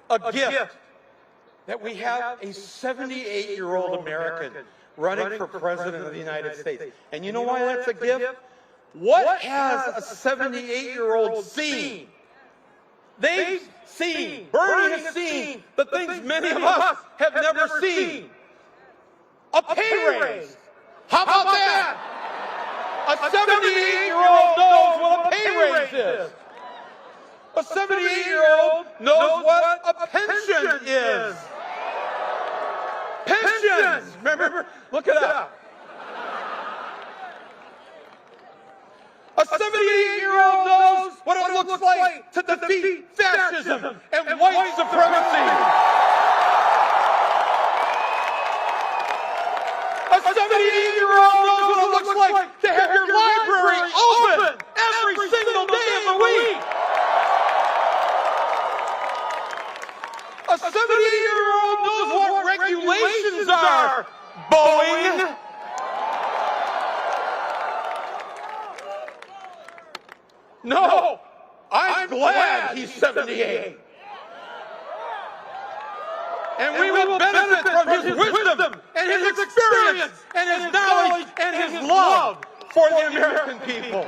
a gift that we have a 78-year-old American running for president of the United States. And you know why that's a gift? What has a 78-year-old seen? They've seen, Bernie has seen the things many of us have never seen. A pay raise. How about that? A 78-year-old knows what a pay raise is. A 78-year-old knows what a pension is. Pensions! Remember? Look it up. A 78-year-old knows what it looks like to defeat fascism and white supremacy. A 78-year-old knows what it looks like to have your library open every single day of the week. A 78-year-old knows what regulations are, Boeing. No, I'm glad he's 78. And we will benefit from his wisdom and his experience and his knowledge and his love for the American people.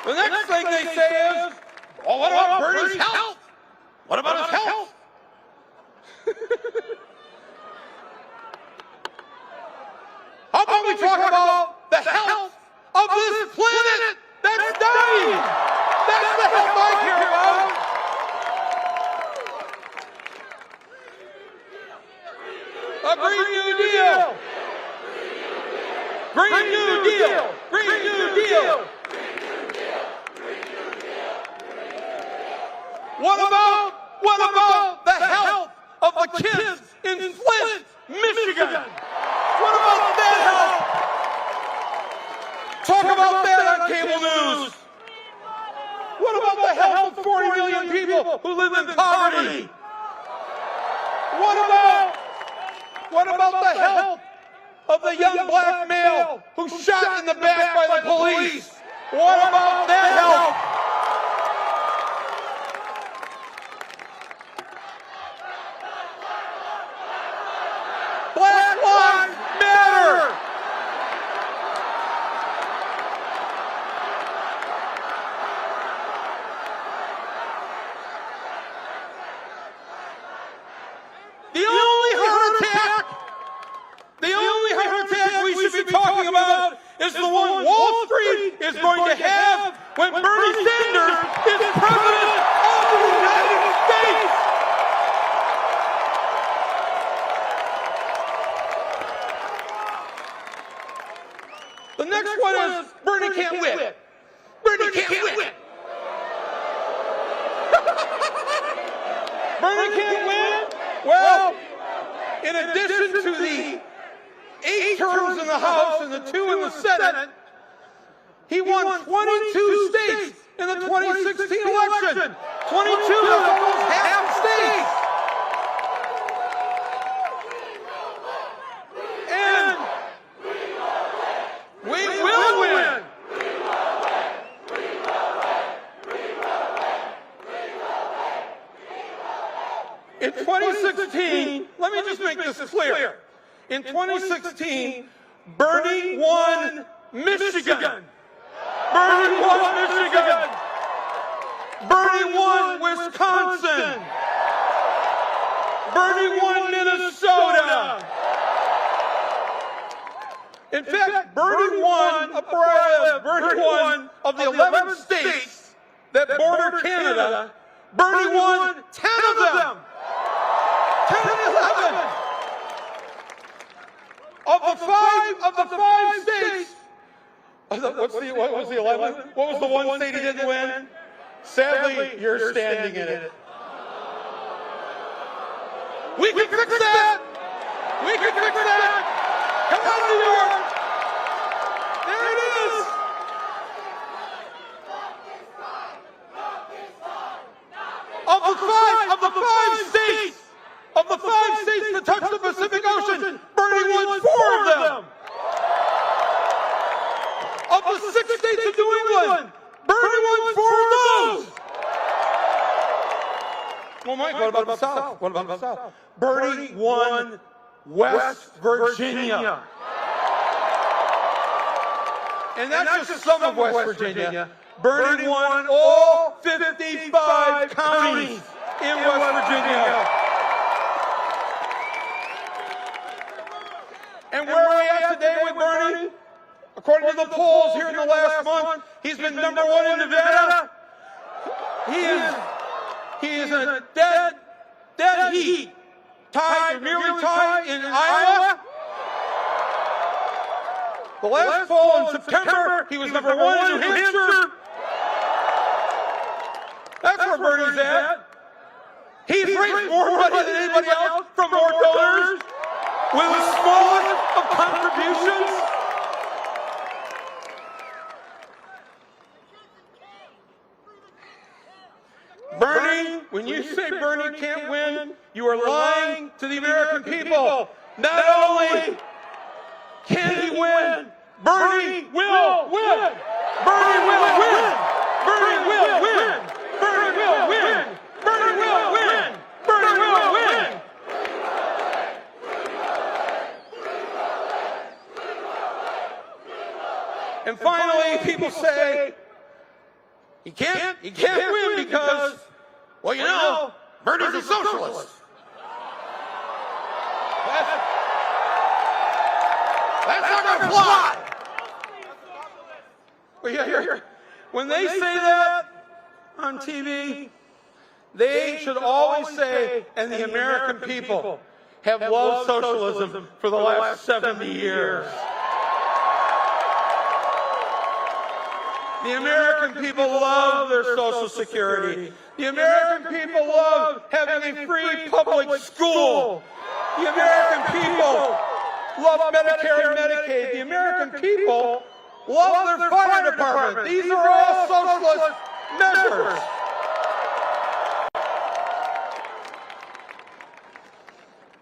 The next thing they say is, oh, what about Bernie's health? What about his health? How about we talk about the health of this planet that's dying? That's the health I care about. A Green New Deal. Green New Deal. Green New Deal. What about the health of the kids in Flint, Michigan? What about that health? Talk about that on cable news. What about the health of 40 million people who live in poverty? What about the health of the young black male who's shot in the back by the police? What about that health? Black Lives Matter! The only heart attack we should be talking about is the one Wall Street is going to have when Bernie Sanders is president of the United States! The next one is Bernie can't win. Bernie can't win. Bernie can't win? Well, in addition to the 8 terms in the House and the 2 in the Senate, he won 22 states in the 2016 election. 22 of almost half states. And we will win. In 2016, let me just make this clear. In 2016, Bernie won Michigan. Bernie won Michigan. Bernie won Wisconsin. Bernie won Minnesota. In fact, Bernie won, up where I live, Bernie won of the 11 states that border Canada, Bernie won 10 of them. 10 of 11. Of the five states, what was the 11? What was the one state he didn't win? Sadly, you're standing in it. We can fix that. We can fix that. Come on, New York. There it is. Of the five states that touch the Pacific Ocean, Bernie won 4 of them. Of the 6 states of New England, Bernie won 4 of those. Well, Mike, what about the South? What about the South? Bernie won West Virginia. And that's just some of West Virginia. Bernie won all 55 counties in West Virginia. And where are we at today with Bernie? According to the polls here in the last month, he's been number one in Nevada. He is in a dead heat, tied, nearly tied in Iowa. The last poll in September, he was number one in New Hampshire. That's where Bernie's at. He's raised more money than anybody else from more donors with the smallest of contributions. Bernie, when you say Bernie can't win, you are lying to the American people. Not only can he win, Bernie will win. Bernie will win. Bernie will win. Bernie will win. Bernie will win. Bernie will win. And finally, people say he can't win because, well, you know, Bernie's a socialist. That's not going to fly. Well, when they say that on TV, they should always say, and the American people have loved socialism for the last 70 years. The American people love their Social Security. The American people love having a free public school. The American people love Medicare and Medicaid. The American people love their fire department. These are all socialist measures.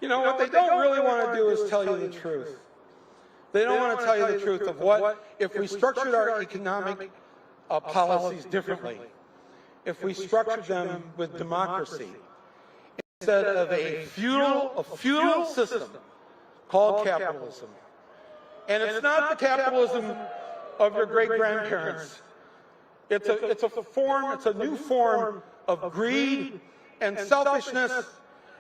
You know, what they don't really want to do is tell you the truth. They don't want to tell you the truth of what, if we structured our economic policies differently, if we structured them with democracy, instead of a feudal system called capitalism. And it's not the capitalism of your great-grandparents. It's a new form of greed and selfishness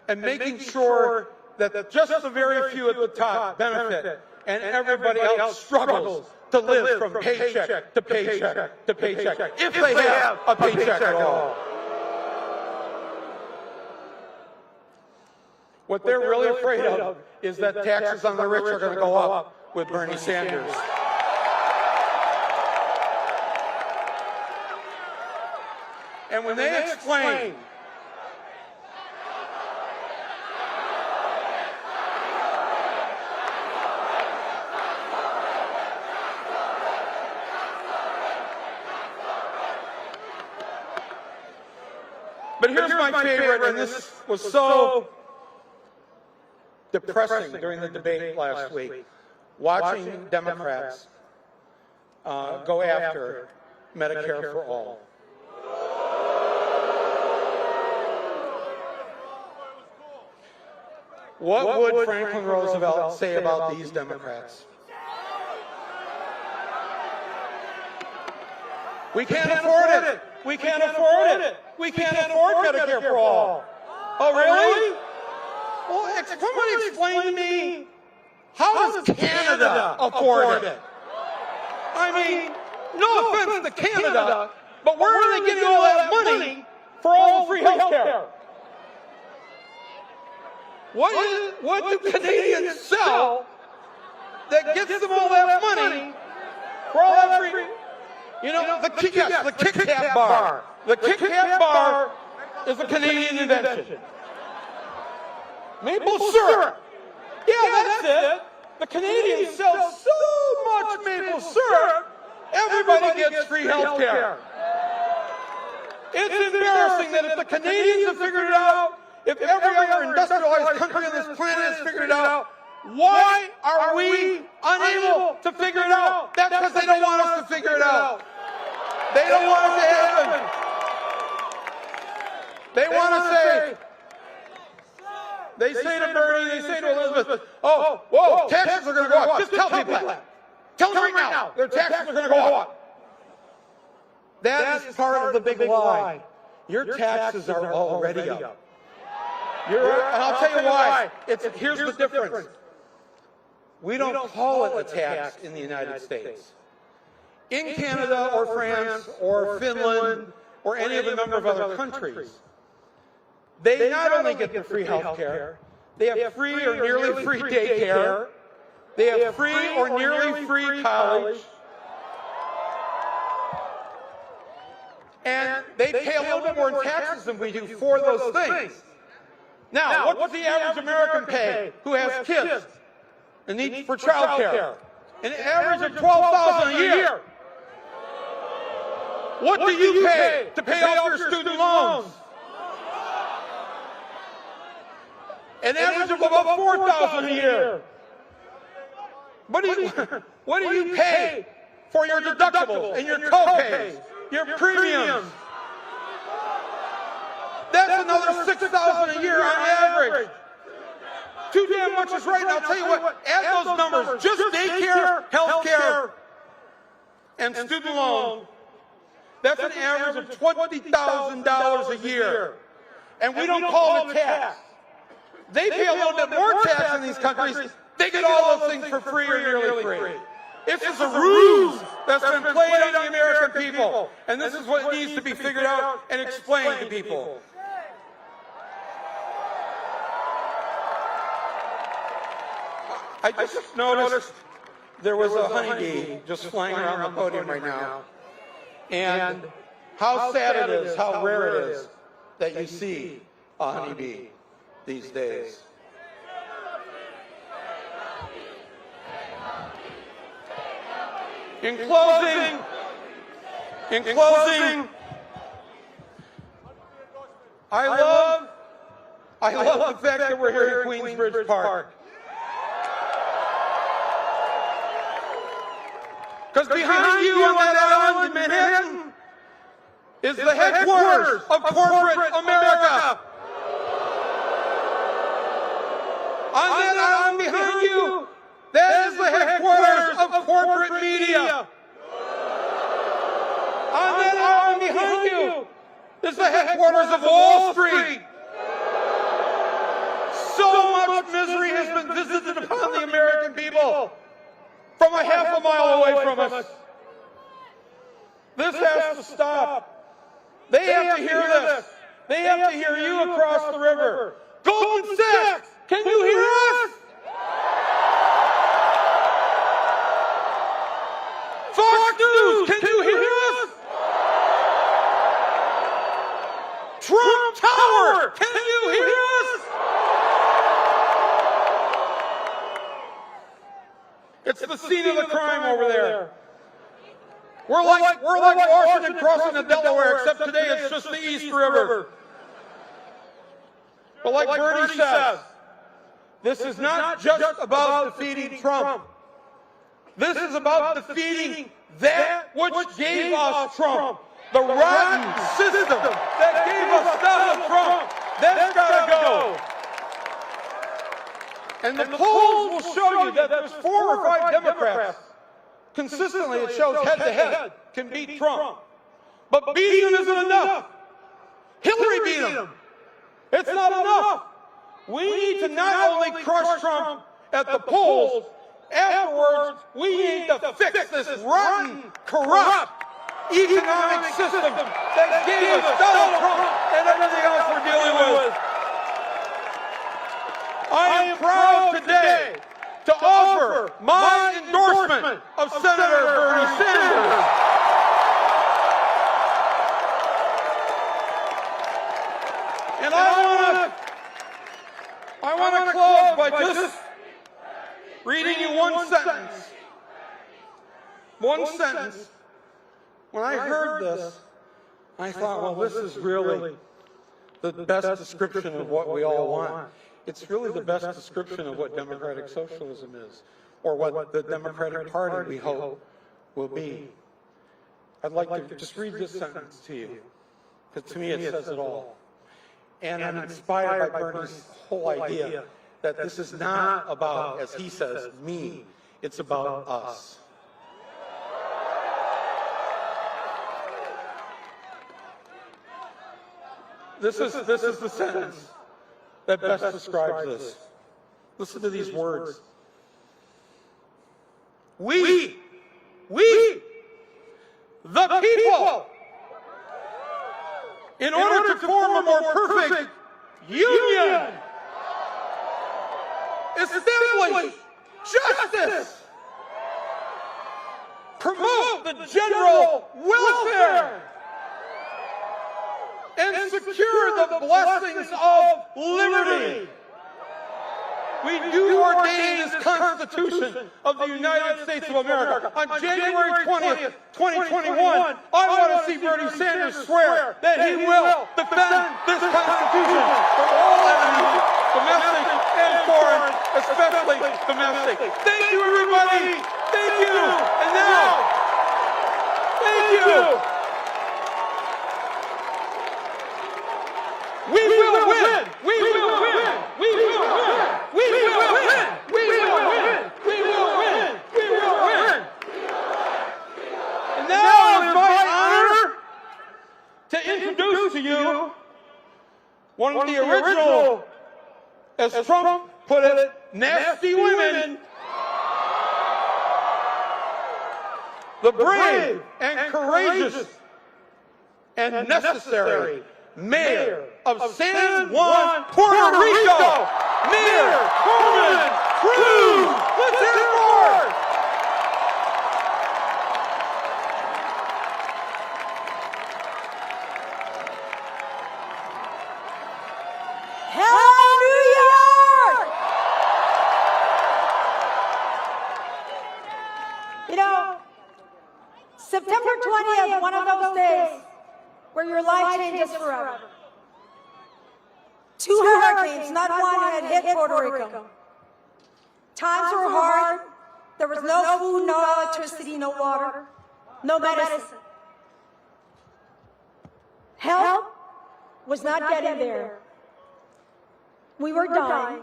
and making sure that just the very few at the top benefit and everybody else struggles to live from paycheck to paycheck to paycheck, if they have a paycheck at all. What they're really afraid of is that taxes on the rich are going to go up with Bernie Sanders. And when they explain But here's my favorite, and this was so depressing during the debate last week, watching Democrats go after Medicare for all. What would Franklin Roosevelt say about these Democrats? We can't afford it. We can't afford it. We can't afford Medicare for all. Oh, really? Well, somebody explain to me, how does Canada afford it? I mean, no offense to Canada, but where are they getting all that money for all the free health care? What do Canadians sell that gets them all that money for all that free? You know, the Kit Kat bar. The Kit Kat bar is a Canadian invention. Maple syrup. Yeah, that's it. The Canadians sell so much maple syrup, everybody gets free health care. It's embarrassing that if the Canadians have figured it out, if every other industrialized country on this planet has figured it out, why are we unable to figure it out? That's because they don't want us to figure it out. They don't want it to happen. They want to say, they say to Bernie, they say to Elizabeth, oh, whoa, taxes are going to go up. Just tell people that. Tell them right now, their taxes are going to go up. That is part of the big lie. Your taxes are already up. And I'll tell you why. Here's the difference. We don't call it a tax in the United States. In Canada or France or Finland or any of a number of other countries, they not only get the free health care, they have free or nearly free daycare, they have free or nearly free college, and they pay a little bit more in taxes than we do for those things. Now, what does the average American pay who has kids and needs for child care? An average of $12,000 a year. What do you pay to pay off your student loans? An average of about $4,000 a year. What do you pay for your deductibles and your co-pays, your premiums? That's another $6,000 a year on average. Too damn much is right. And I'll tell you what, add those numbers, just daycare, health care, and student loan, that's an average of $20,000 a year. And we don't call it a tax. They pay a little bit more tax in these countries. They get all those things for free or nearly free. It's just a ruse that's been played on the American people. And this is what needs to be figured out and explained to people. I just noticed there was a honeybee just flying around the podium right now. And how sad it is, how rare it is that you see a honeybee these days. In closing, I love the fact that we're here at Queensbridge Park. Because behind you on that island in Manhattan is the headquarters of corporate America. On that island behind you, that is the headquarters of corporate media. On that island behind you is the headquarters of Wall Street. So much misery has been visited upon the American people from a half a mile away from us. This has to stop. They have to hear this. They have to hear you across the river. Goldman Sachs, can you hear us? Fox News, can you hear us? Trump Tower, can you hear us? It's the scene of the crime over there. We're like Washington crossing the Delaware, except today it's just the East River. But like Bernie says, this is not just about defeating Trump. This is about defeating that which gave us Trump. The rotten system that gave us Donald Trump. That's got to go. And the polls will show you that there's 4 or 5 Democrats, consistently it shows head-to-head, can beat Trump. But beating him isn't enough. Hillary beat him. It's not enough. We need to not only crush Trump at the polls, afterwards, we need to fix this rotten, corrupt economic system that gave us Donald Trump and everything else we're dealing with. I am proud today to offer my endorsement of Senator Bernie Sanders. And I want to close by just reading you one sentence. One sentence. When I heard this, I thought, well, this is really the best description of what we all want. It's really the best description of what democratic socialism is, or what the Democratic Party, we hope, will be. I'd like to just read this sentence to you, because to me it says it all. And I'm inspired by Bernie's whole idea that this is not about, as he says, me. It's about us. This is the sentence that best describes this. Listen to these words. We, the people, in order to form a more perfect union, establish justice, promote the general welfare, and secure the blessings of liberty. We do ordain this Constitution of the United States of America. On January 20th, 2021, I want to see Bernie Sanders swear that he will defend this Constitution from all enemies, domestic and foreign, especially domestic. Thank you, everybody. Thank you. And now, thank you. We will win. We will win. We will win. We will win. We will win. We will win. We will win. And now it's my honor to introduce to you one of the original, as Trump put it, nasty women, the brave and courageous and necessary Mayor of San Juan, Puerto Rico, Mayor Carmen Cruz. Let's hear it for her. Hello, New York! You know, September 20th, one of those days where your life changes forever. Two hurricanes, not one, had hit Puerto Rico. Times were hard. There was no food, no electricity, no water, no medicine. Help was not getting there. We were dying.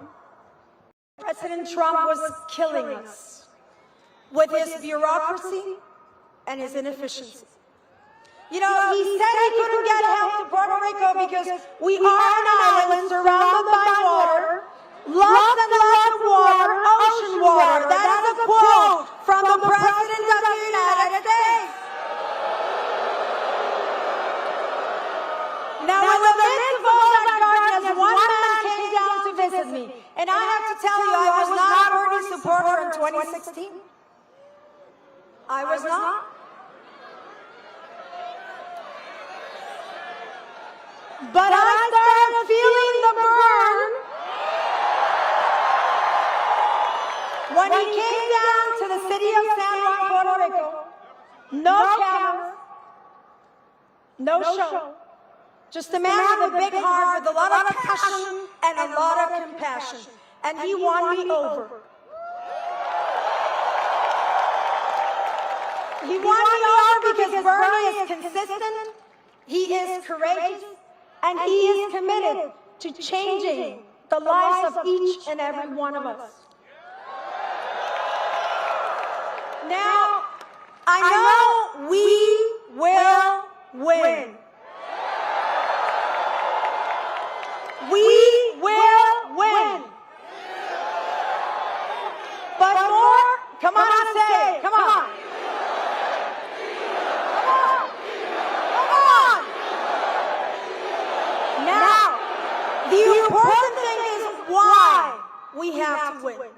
President Trump was killing us with his bureaucracy and his inefficiency. You know, he said he couldn't get help to Puerto Rico because we are an island surrounded by water, lots and lots of water, ocean water. That is a quote from the President of the United States. Now, in the midst of all that darkness, one man came down to visit me. And I have to tell you, I was not a Bernie supporter in 2016. I was not. But I started feeling the burn when he came down to the city of San Juan, Puerto Rico. No cameras, no show. Just a man with a big heart, with a lot of passion and a lot of compassion. And he won me over. He won me over because Bernie is consistent, he is courageous, and he is committed to changing the lives of each and every one of us. Now, I know we will win. We will win. But more, come on and say it, come on. Now, the important thing is why we have to win.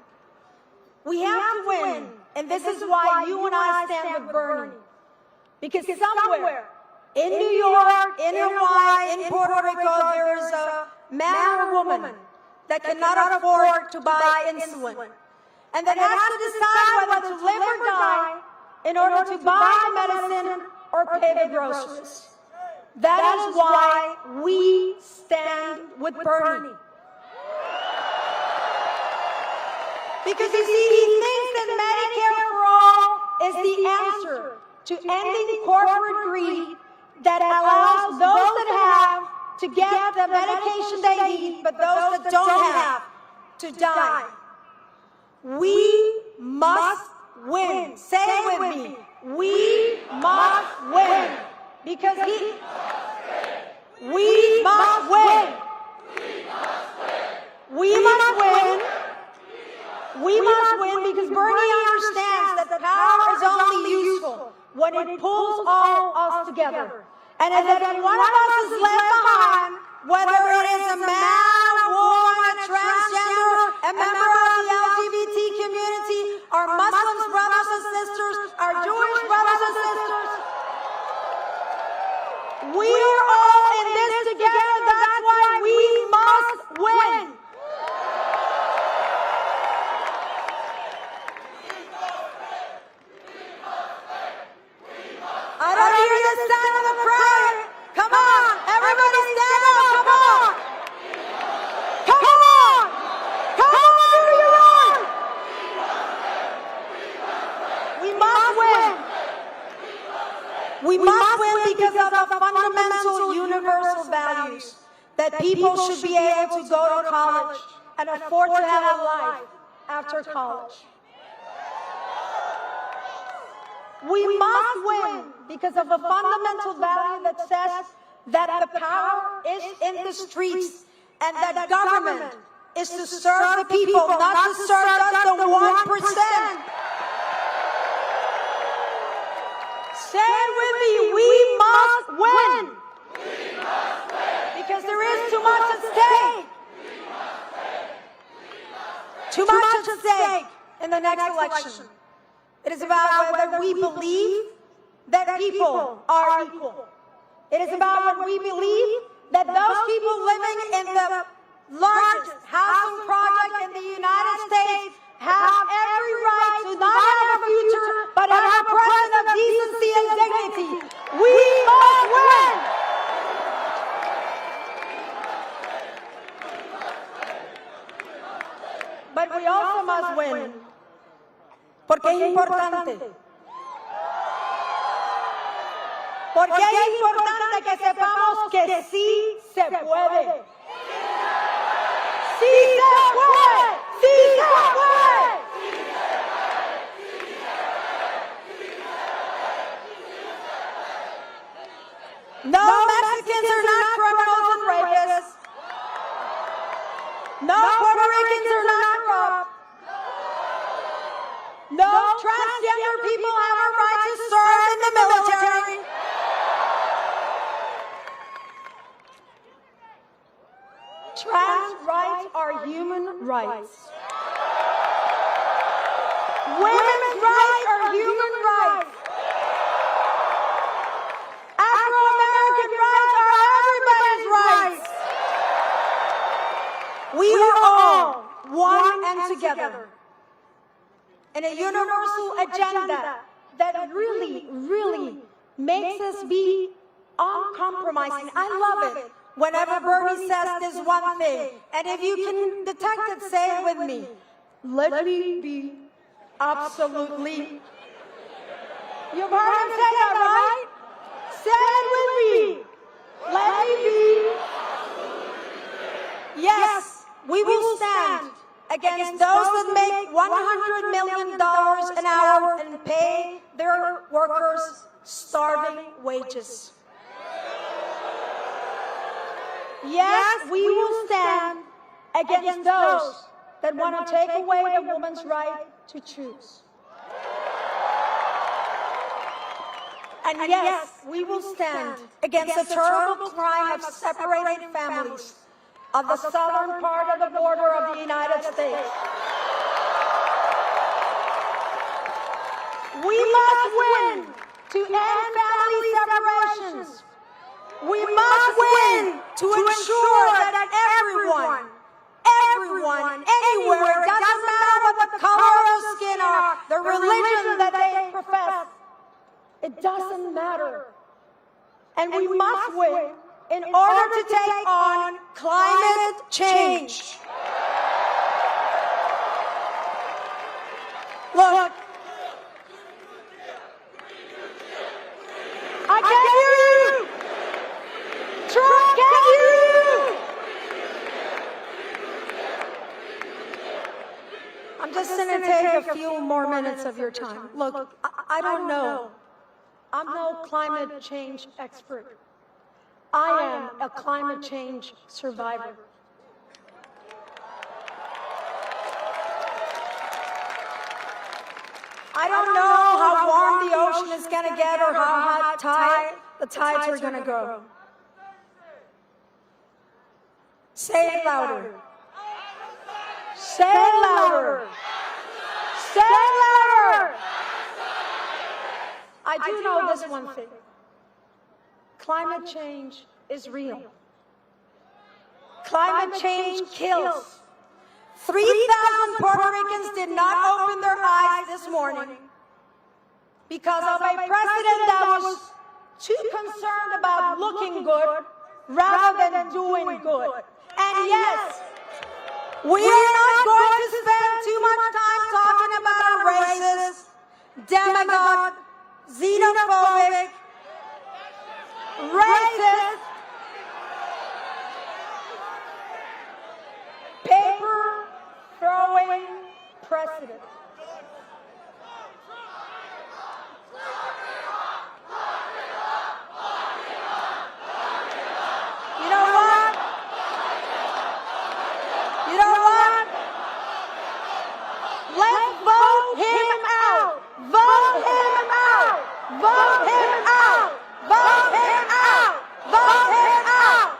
We have to win, and this is why you and I stand with Bernie. Because somewhere, in New York, in Hawaii, in Puerto Rico, there is a man or woman that cannot afford to buy insulin, and that has to decide whether to live or die in order to buy medicine or pay the groceries. That is why we stand with Bernie. Because you see, he thinks that Medicare for all is the answer to ending corporate greed that allows those that have to to get the medication they need, but those that don't have to die. We must win. Say it with me. We must win. Because we must win. We must win. We must win because Bernie understands that the power is only useful when it pulls all us together. And if one of us is left behind, whether it is a man, a woman, a transgender, a member of the LGBT community, our Muslim brothers and sisters, our Jewish brothers and sisters, we are all in this together. That's why we must win. I don't hear the sound of the crowd. Come on, everybody stand up. Come on. Come on. Come on, do your own. We must win. We must win because of the fundamental universal values that people should be able to go to college and afford to have a life after college. We must win because of a fundamental value that says that the power is in the streets and that government is to serve the people, not to serve just the 1%. Say it with me, we must win. Because there is too much at stake. Too much at stake in the next election. It is about whether we believe that people are equal. It is about when we believe that those people living in the largest housing project in the United States have every right to not have a future, but have a present of decency and dignity. We must win! But we also must win. Porque es importante. Porque es importante que sepamos que sí se puede. ¡Sí se puede! ¡Sí se puede! No, Mexicans are not criminals and rapists. No, Puerto Ricans are not corrupt. No, transgender people have a right to serve in the military. Trans rights are human rights. Women's rights are human rights. Afro-American rights are everybody's rights. We are all one and together in a universal agenda that really, really makes us be uncompromising. I love it whenever Bernie says this one thing. And if you can detect it, say it with me. Let me be absolutely. You've heard him say that, right? Say it with me. Let me be. Yes, we will stand against those that make $100 million an hour and pay their workers starving wages. Yes, we will stand against those that want to take away a woman's right to choose. And yes, we will stand against the terrible crime of separating families of the southern part of the border of the United States. We must win to end family separations. We must win to ensure that everyone, anywhere, it doesn't matter what the color of their skin are, the religion that they profess, it doesn't matter. And we must win in order to take on climate change. Look, I can't hear you. Trump can't hear you. few more minutes of your time. Look, I don't know. I'm no climate change expert. I am a climate change survivor. I don't know how warm the ocean is going to get or how hot the tides are going to go. Say it louder. Say it louder. Say it louder. I do know this one thing. Climate change is real. Climate change kills. 3,000 Puerto Ricans did not open their eyes this morning because of a president that was too concerned about looking good rather than doing good. And yes, we are not going to spend too much time talking about a racist, demagogue, xenophobic, racist, paper-throwing president. You know what? You know what? Let's vote him out. Vote him out. Vote him out. Vote him out. Vote him out.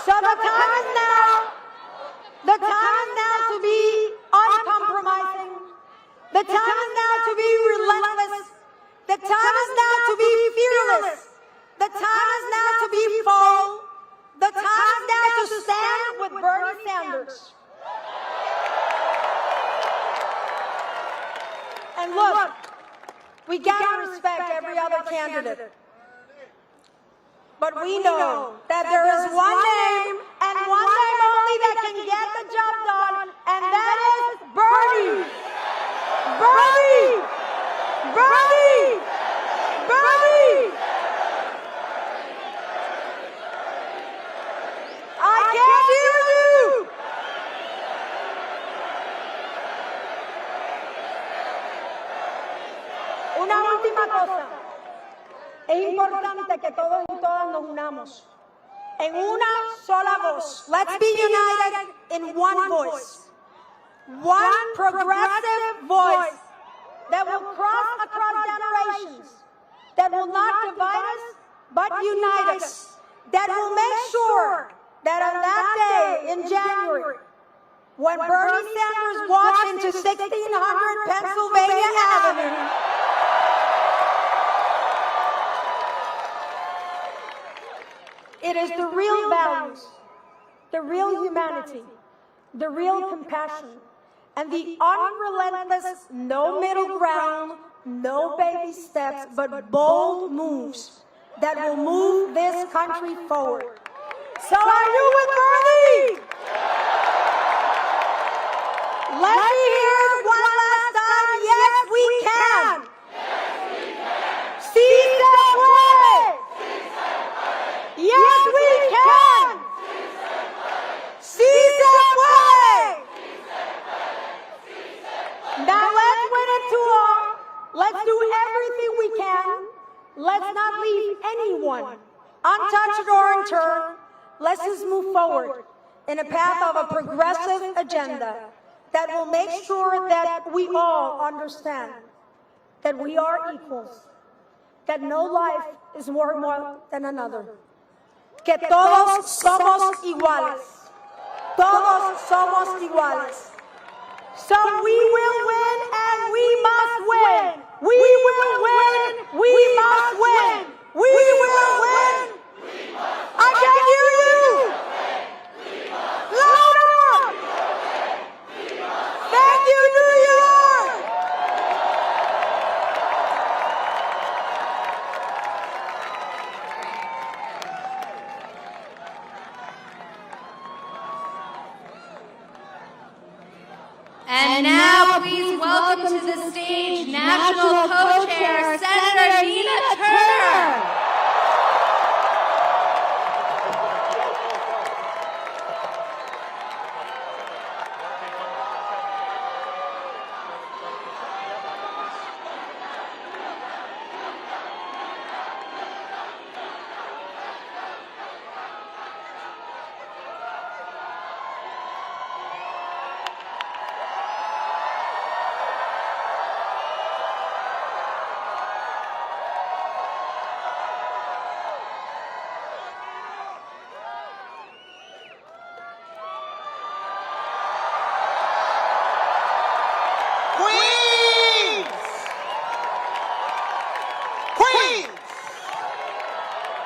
So the time is now. The time is now to be uncompromising. The time is now to be relentless. The time is now to be fearless. The time is now to be bold. The time is now to stand with Bernie Sanders. And look, we gotta respect every other candidate. But we know that there is one name and one name only that can get the job done, and that is Bernie. Bernie! Bernie! Bernie! I can't hear you! Una última cosa. Es importante que todos y todas nos unamos en una sola voz. Let's be united in one voice. One progressive voice that will cross across generations, that will not divide us, but unite us, that will make sure that on that day in January, when Bernie Sanders walks into 1600 Pennsylvania Avenue, it is the real values, the real humanity, the real compassion, and the unrelentless, no middle ground, no baby steps, but bold moves that will move this country forward. So are you with Bernie? Let me hear it one last time. Yes, we can. Sí se puede. Yes, we can. Sí se puede. Now let's win it to all. Let's do everything we can. Let's not leave anyone untouched or unturned. Let's just move forward in a path of a progressive agenda that will make sure that we all understand that we are equals, that no life is more than another, que todos somos iguales, todos somos iguales. So we will win and we must win. We will win, we must win. We will win. I can hear you. Louder. Thank you, New York. And now, please welcome to the stage National Co-Chair Senator Nina Turner.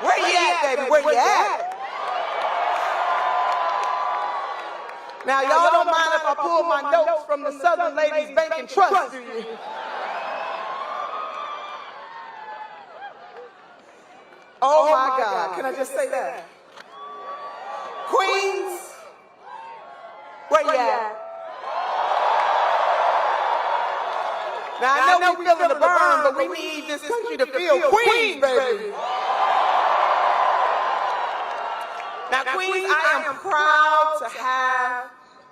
Where you at, baby? Where you at? Now, y'all don't mind if I pull my notes from the Southern Ladies Bank and Trust, do you? Oh my God, can I just say that? Queens, where you at? Now, I know we're feeling the burn, but we need this country to feel Queens, baby. Now, Queens, I am proud to have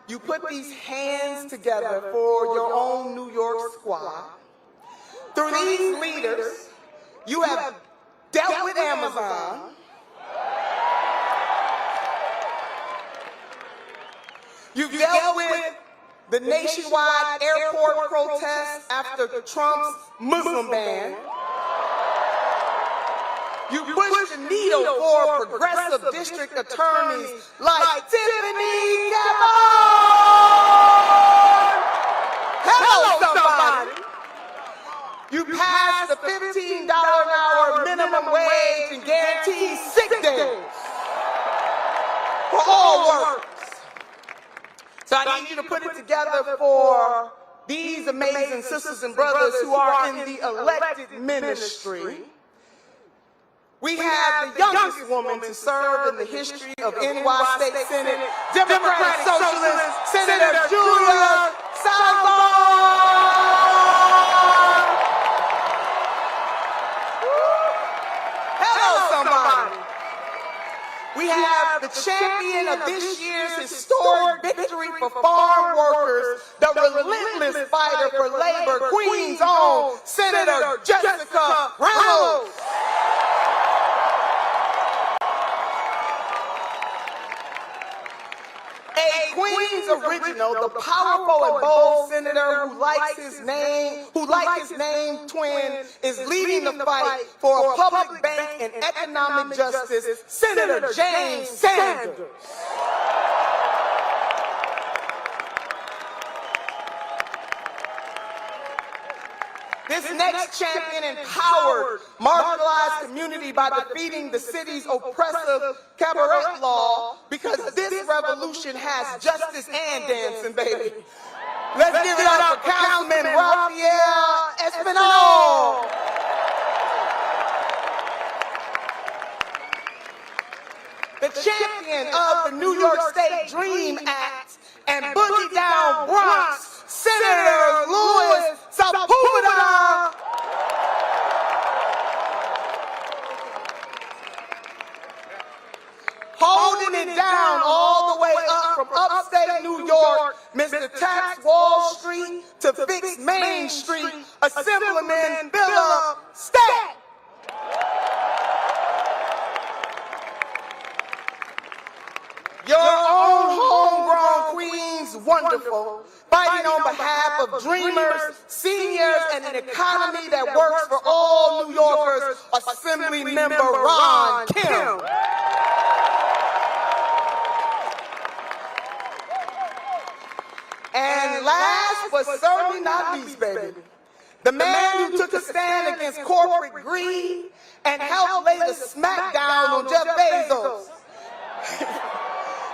you put these hands together for your own New York squad. Through these leaders, you have dealt with Amazon. You've dealt with the nationwide airport protests after Trump's Muslim ban. You pushed the needle for progressive district attorneys like Tiffany Cameron. Hello, somebody. You passed the $15 an hour minimum wage and guaranteed sick days for all workers. So I need you to put it together for these amazing sisters and brothers who are in the elected ministry. We have the youngest woman to serve in the history of NY State Senate, Democratic Socialist, Senator Julia Salazar. We have the champion of this year's historic victory for farm workers, the relentless fighter for labor, Queen's own Senator Jessica Reynolds. A Queens original, the powerful and bold senator who likes his name twin, is leading the fight for a public bank and economic justice, Senator James Sanders. This next champion empowered marginalized community by defeating the city's oppressive cabaret law, because this revolution has justice and dancing, baby. Let's give it up for Councilman Raphael Espinal. The champion of the New York State Dream Act and Boogie Down Bronx, Senator Louis Sepulveda. Holding it down all the way up from upstate New York, Mr. Tax Wall Street to fix Main Street, Assemblyman Philip Stack. Your own homegrown Queens, wonderful, fighting on behalf of dreamers, seniors, and an economy that works for all New Yorkers, Assembly Member Ron Kim. And last but certainly not least, baby, the man who took a stand against corporate greed and helped lay the smackdown on Jeff Bezos.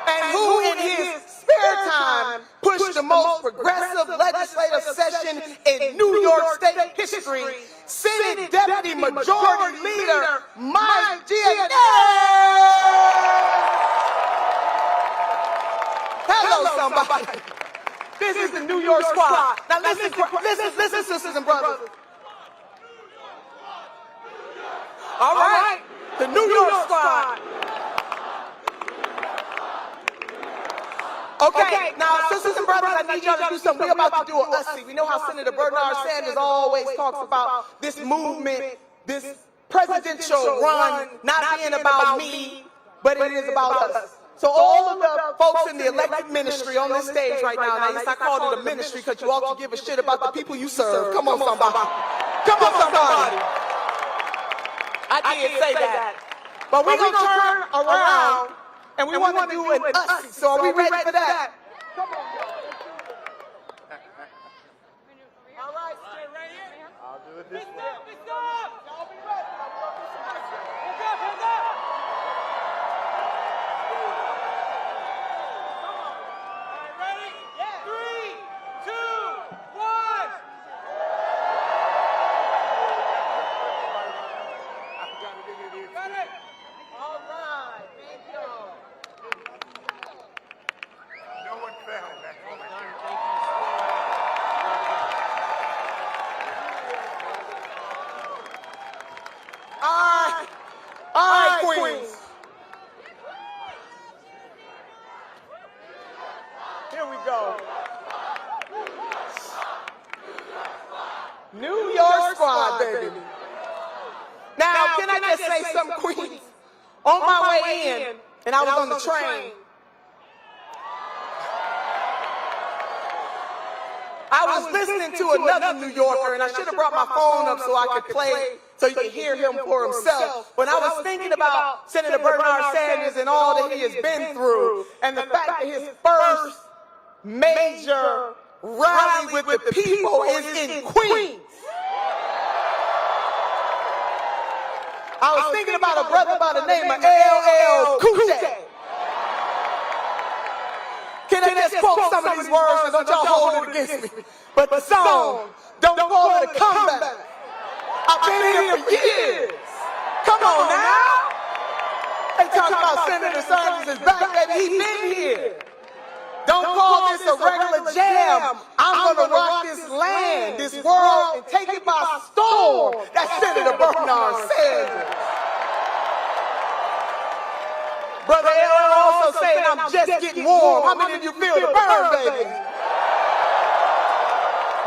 And who in his spare time pushed the most progressive legislative session in New York State history, Senate Deputy Majority Leader Mike Giannis. Hello, somebody. This is the New York Squad. Now listen, sisters and brothers. All right, the New York Squad. Okay, now, sisters and brothers, I need y'all to do something. We're about to do a us-see. We know how Senator Bernard Sanders always talks about this movement, this presidential run, not being about me, but it is about us. So all of the folks in the elected ministry on this stage right now, yes, I called it a ministry because you all give a shit about the people you serve. Come on, somebody. Come on, somebody. I did say that. But we're going to turn around. And we want to do an us. So are we ready for that? Come on. All right, stay right here. I'll do it this way. Y'all be ready. Hands up, hands up. say something, Queens? On my way in, and I was on the train, I was listening to another New Yorker, and I should have brought my phone up so I could play, so you could hear him for himself. When I was thinking about Senator Bernard Sanders and all that he has been through, and the fact that his first major rally with the people is in Queens. I was thinking about a brother by the name of LL Cool J. Can I just quote some of these words, and don't y'all hold it against me? But the song, don't call it a comeback. I've been here for years. Come on now. They talking about Senator Sanders is back, baby. He been here. Don't call this a regular jam. I'm gonna rock this land, this world, and take it by storm. That's Senator Bernard Sanders. Brother L also saying I'm just getting warm. How many of you feel the burn, baby?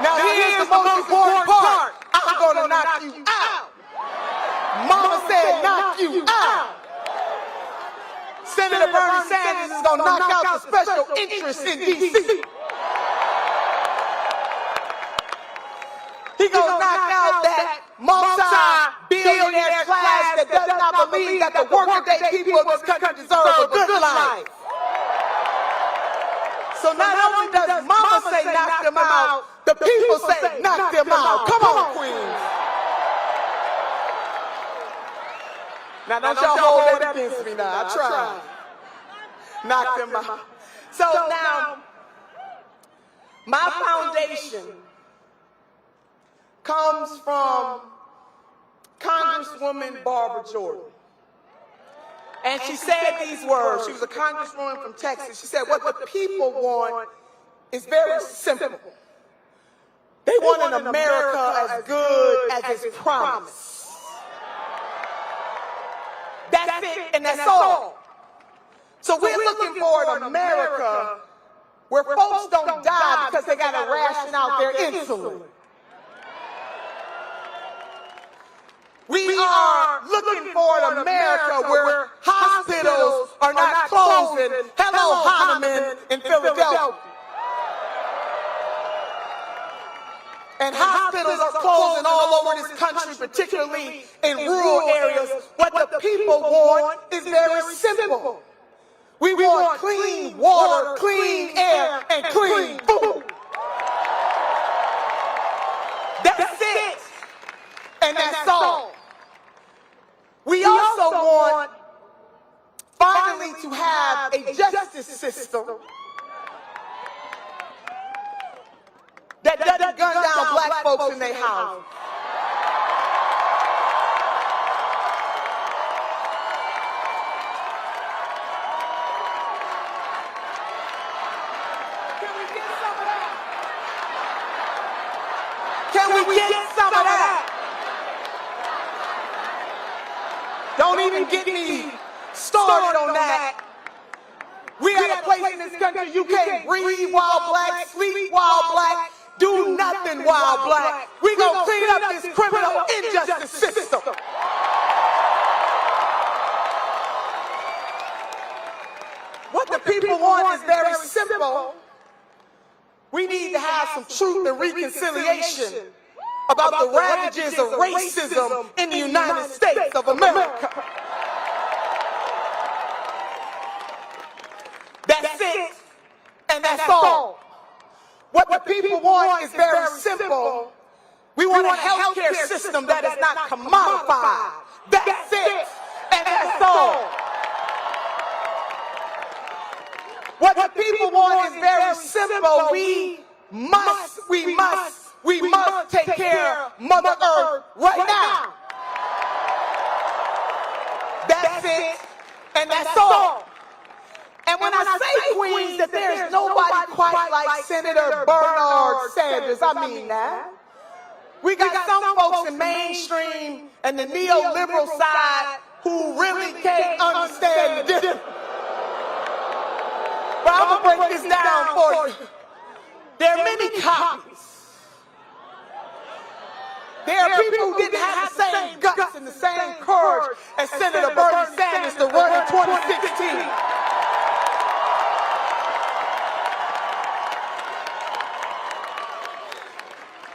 Now here's the most important part. I'm gonna knock you out. Mama said knock you out. Senator Bernie Sanders is gonna knock out the special interests in D.C. He gonna knock out that multi-billionaire class that does not believe that the working day people of this country deserve a good life. So not only does Mama say knock them out, the people say knock them out. Come on, Queens. Now don't y'all hold that against me now. I tried. Knock them out. So now, my foundation comes from Congresswoman Barbara Jordan. And she said these words. She was a congresswoman from Texas. She said, what the people want is very simple. They want an America as good as its promise. That's it, and that's all. So we're looking for an America where folks don't die because they got to ration out their insulin. We are looking for an America where hospitals are not closing. Hello, Hahnemann in Philadelphia. And hospitals are closing all over this country, particularly in rural areas. What the people want is very simple. We want clean water, clean air, and clean food. That's it. And that's all. We also want, finally, to have a justice system that doesn't gun down black folks in their house. Can we get some of that? Don't even get me started on that. We got a place in this country you can't breathe while black, sleep while black, do nothing while black. We gonna clean up this criminal injustice system. What the people want is very simple. We need to have some truth and reconciliation about the ravages of racism in the United States of America. That's it, and that's all. What the people want is very simple. We want a healthcare system that is not commodified. That's it, and that's all. What the people want is very simple. We must take care of Mother Earth right now. That's it, and that's all. And when I say, Queens, that there is nobody quite like Senator Bernard Sanders, I mean that. We got some folks in mainstream and the neoliberal side who really can't understand the difference. But I'm going to break this down for you. There are many copies There are people who didn't have the same guts and the same courage as Senator Bernie Sanders to run in 2016.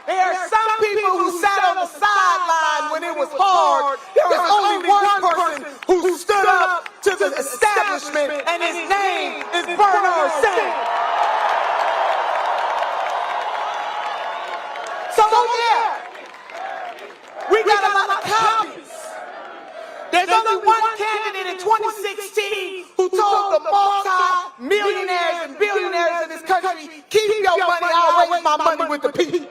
There are some people who sat on the sideline when it was hard. There was only one person who stood up to the establishment, and his name is Bernard Sanders. So yeah, we got a lot of copies. There's only one candidate in 2016 who told the multi-millionaires and billionaires in this country, keep your money, I'll raise my money with the people.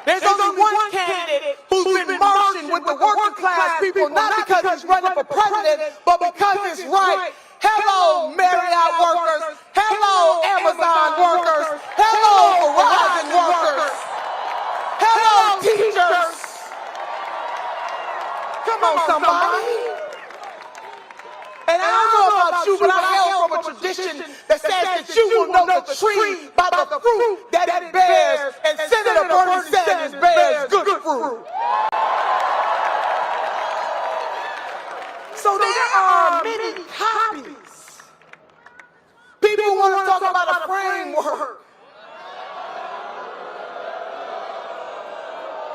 There's only one candidate who's been marching with the working class people, not because he's running for president, but because it's right. Hello, Marriott workers. Hello, Amazon workers. Hello, Verizon workers. Hello, teachers. Come on, somebody. And I don't know about you, but I hail from a tradition that says that you will know the tree by the fruit that it bears, and Senator Bernie Sanders bears good fruit. So there are many copies. People want to talk about a framework.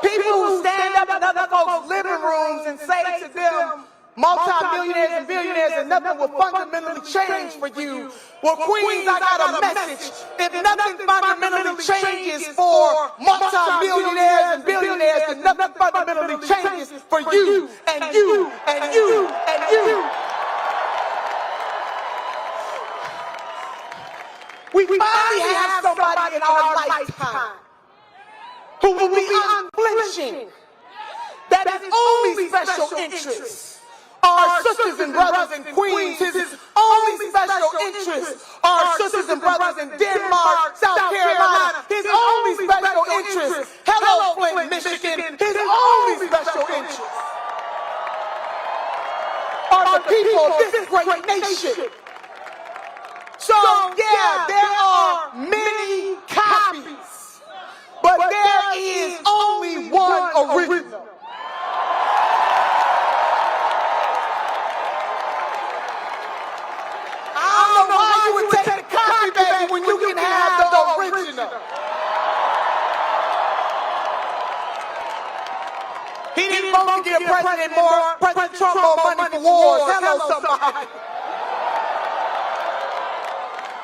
People who stand up in other folks' living rooms and say to them, multi-millionaires and billionaires, and nothing will fundamentally change for you. Well, Queens, I got a message. If nothing fundamentally changes for multi-millionaires and billionaires, then nothing fundamentally changes for you and you and you and you. We finally have somebody in our lifetime who will be unflinching. That is only special interest. Our sisters and brothers in Queens, his only special interest. Our sisters and brothers in Denmark, South Carolina, his only special interest. Hello, Flint, Michigan, his only special interest are the people of this great nation. So, yeah, there are many copies, but there is only one original. I don't know why you would take the copy, baby, when you can have the original. He didn't vote to give President Trump more money for wars. Hello, somebody.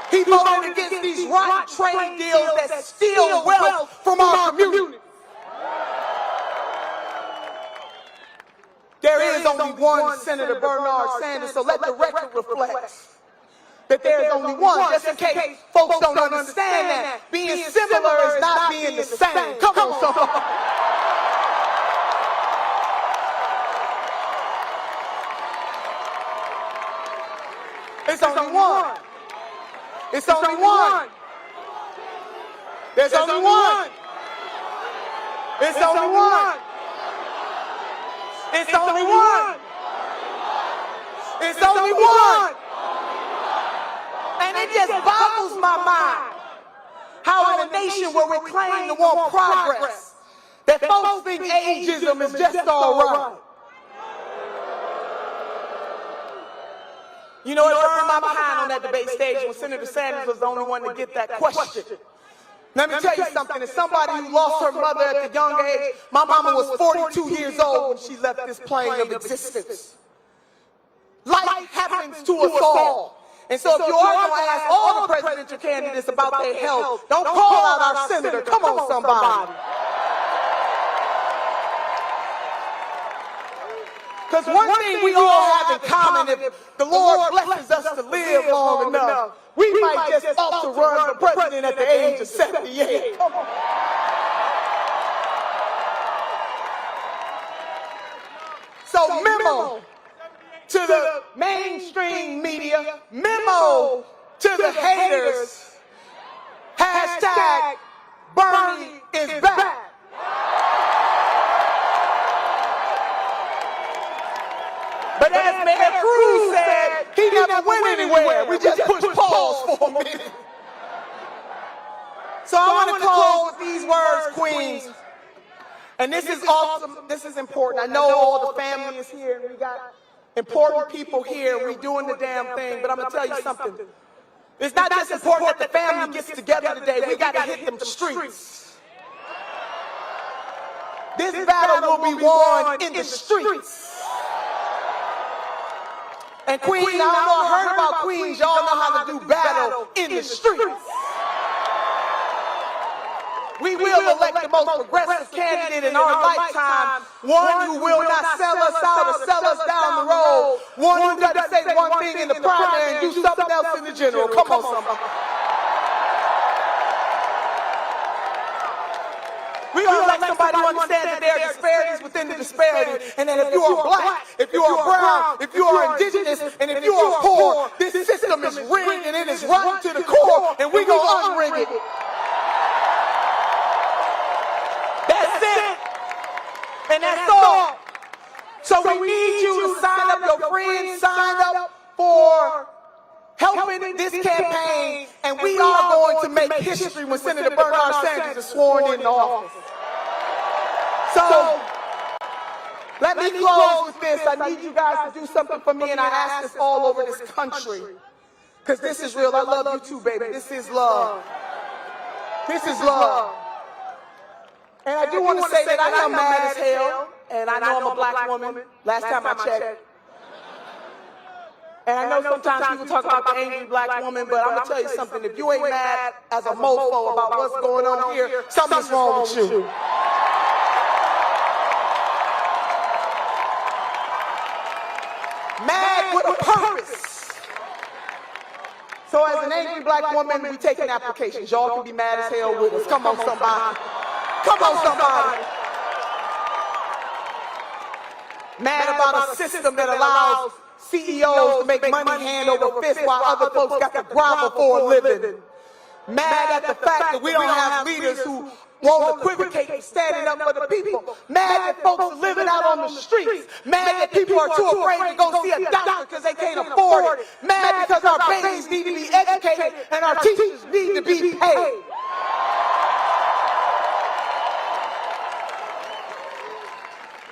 He voted against these rotten trade deals that steal wealth from our community. There is only one Senator Bernard Sanders, so let the record reflect that there is only one, just in case folks don't understand that. Being similar is not being the same. Come on, somebody. It's only one. It's only one. There's only one. It's only one. It's only one. It's only one. And it just boggles my mind how in a nation where we claim to want progress, that folks think ageism is just all right. You know, it burned my behind on that debate stage when Senator Sanders was the only one to get that question. Let me tell you something. As somebody who lost her mother at the young age, my mama was 42 years old when she left this plane of existence. Life happens to us all. And so if you are going to ask all the presidential candidates about their health, don't call out our senator. Come on, somebody. Because one thing we all have in common, if the Lord blesses us to live long enough, we might just also run for president at the age of 78. Come on. So memo to the mainstream media, memo to the haters, hashtag Bernie is back. But as Mayor Cruz said, he never went anywhere. We just pushed pause for a minute. So I want to close with these words, Queens. And this is awesome. This is important. I know all the family is here. We got important people here. We doing the damn thing. But I'm going to tell you something. It's not just important that the family gets together today. We got to hit them streets. This battle will be won in the streets. And Queens, I don't know, I heard about Queens. Y'all know how to do battle in the streets. We will elect the most progressive candidate in our lifetime. One who will not sell us out or sell us down the road. One who doesn't say one thing in the primary and do something else in the general. Come on, somebody. We gonna elect somebody who understands that there are disparities within the disparity, and that if you are black, if you are brown, if you are indigenous, and if you are poor, this system is rigged and it is rotten to the core, and we gonna unring it. That's it. And that's all. So we need you to sign up your friends, sign up for helping this campaign, and we are going to make history when Senator Bernard Sanders is sworn into office. So let me close with this. I need you guys to do something for me, and I ask this all over this country, because this is real. I love you too, baby. This is love. This is love. And I do want to say that I am mad as hell, and I know I'm a black woman, last time I checked. And I know sometimes people talk about the angry black woman, but I'm going to tell you something. If you ain't mad as a mofo about what's going on here, something's wrong with you. Mad with a purpose. So as an angry black woman, we taking applications. Y'all can be mad as hell with us. Come on, somebody. Come on, somebody. Mad about a system that allows CEOs to make money hand over fist while other folks got to grovel for a living. Mad at the fact that we don't have leaders who won't equivocate standing up for the people. Mad that folks are living out on the streets. Mad that people are too afraid to go see a doctor because they can't afford it. Mad because our babies need to be educated and our teachers need to be paid.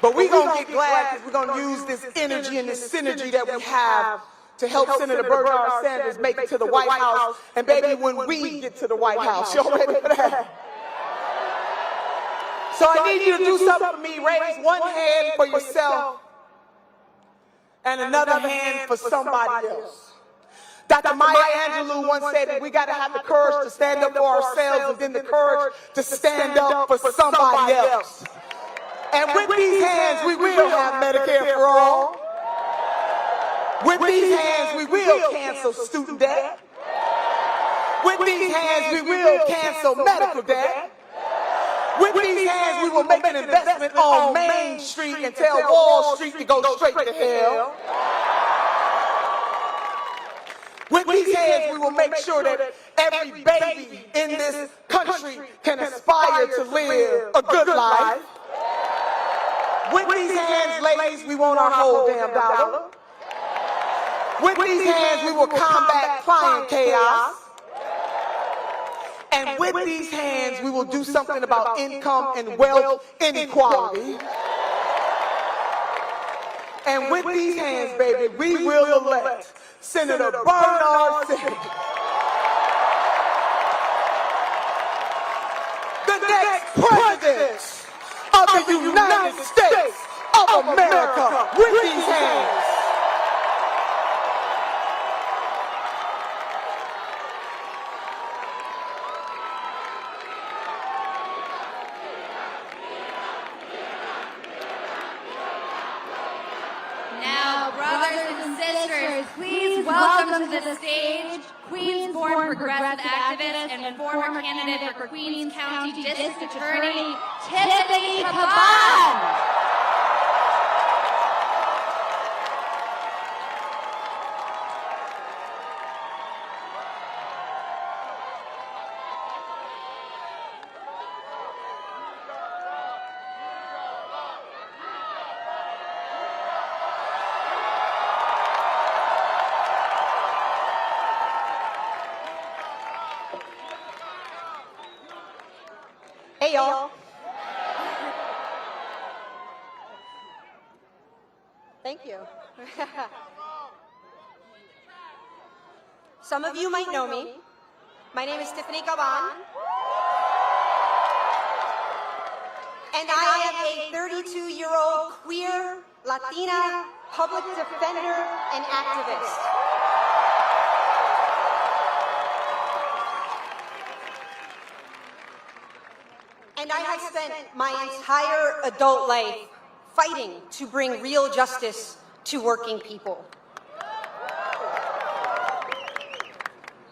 But we're going to get glad because we're going to use this energy and this synergy that we have to help Senator Bernard Sanders make it to the White House. And baby, when we get to the White House, y'all ready for that? So I need you to do something for me. Raise one hand for yourself and another hand for somebody else. Dr. Maya Angelou once said that we got to have the courage to stand up for ourselves and then the courage to stand up for somebody else. And with these hands, we will have Medicare for all. With these hands, we will cancel student debt. With these hands, we will cancel medical debt. With these hands, we will make an investment on Main Street and tell Wall Street to go straight to hell. With these hands, we will make sure that every baby in this country can aspire to live a good life. With these hands, ladies, we want our whole damn dollar. With these hands, we will combat client chaos. And with these hands, we will do something about income and wealth inequality. And with these hands, baby, we will elect Senator Bernard Sanders, the next president of the United States of America, with these hands. Now, brothers and sisters, please welcome to the stage Queens-born progressive activist and former candidate for Queens County District Attorney, Tiffany Caban. Thank you. Some of you might know me. My name is Tiffany Caban. And I am a 32-year-old queer, Latina, public defender and activist. And I have spent my entire adult life fighting to bring real justice to working people.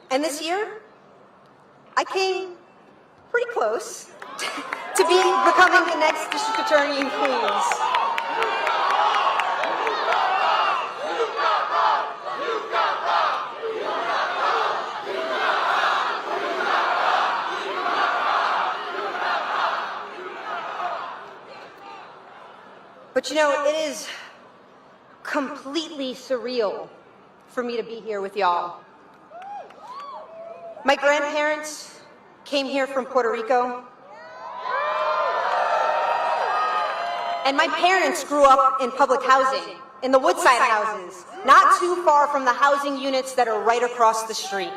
And this year, I came pretty close to becoming the next district attorney in Queens. But you know, it is completely surreal for me to be here with y'all. My grandparents came here from Puerto Rico. And my parents grew up in public housing, in the Woodside houses, not too far from the housing units that are right across the street.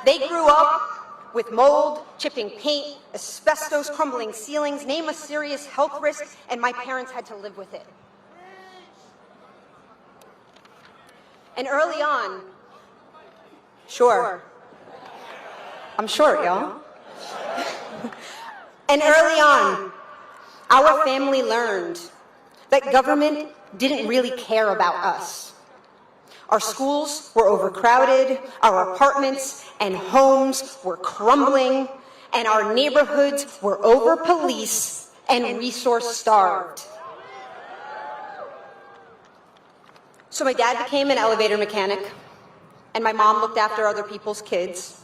They grew up with mold, chipping paint, asbestos, crumbling ceilings, name a serious health risk, and my parents had to live with it. And early on, I'm short, y'all. And early on, our family learned that government didn't really care about us. Our schools were overcrowded, our apartments and homes were crumbling, and our neighborhoods were over-policed and resource-starved. So my dad became an elevator mechanic, and my mom looked after other people's kids.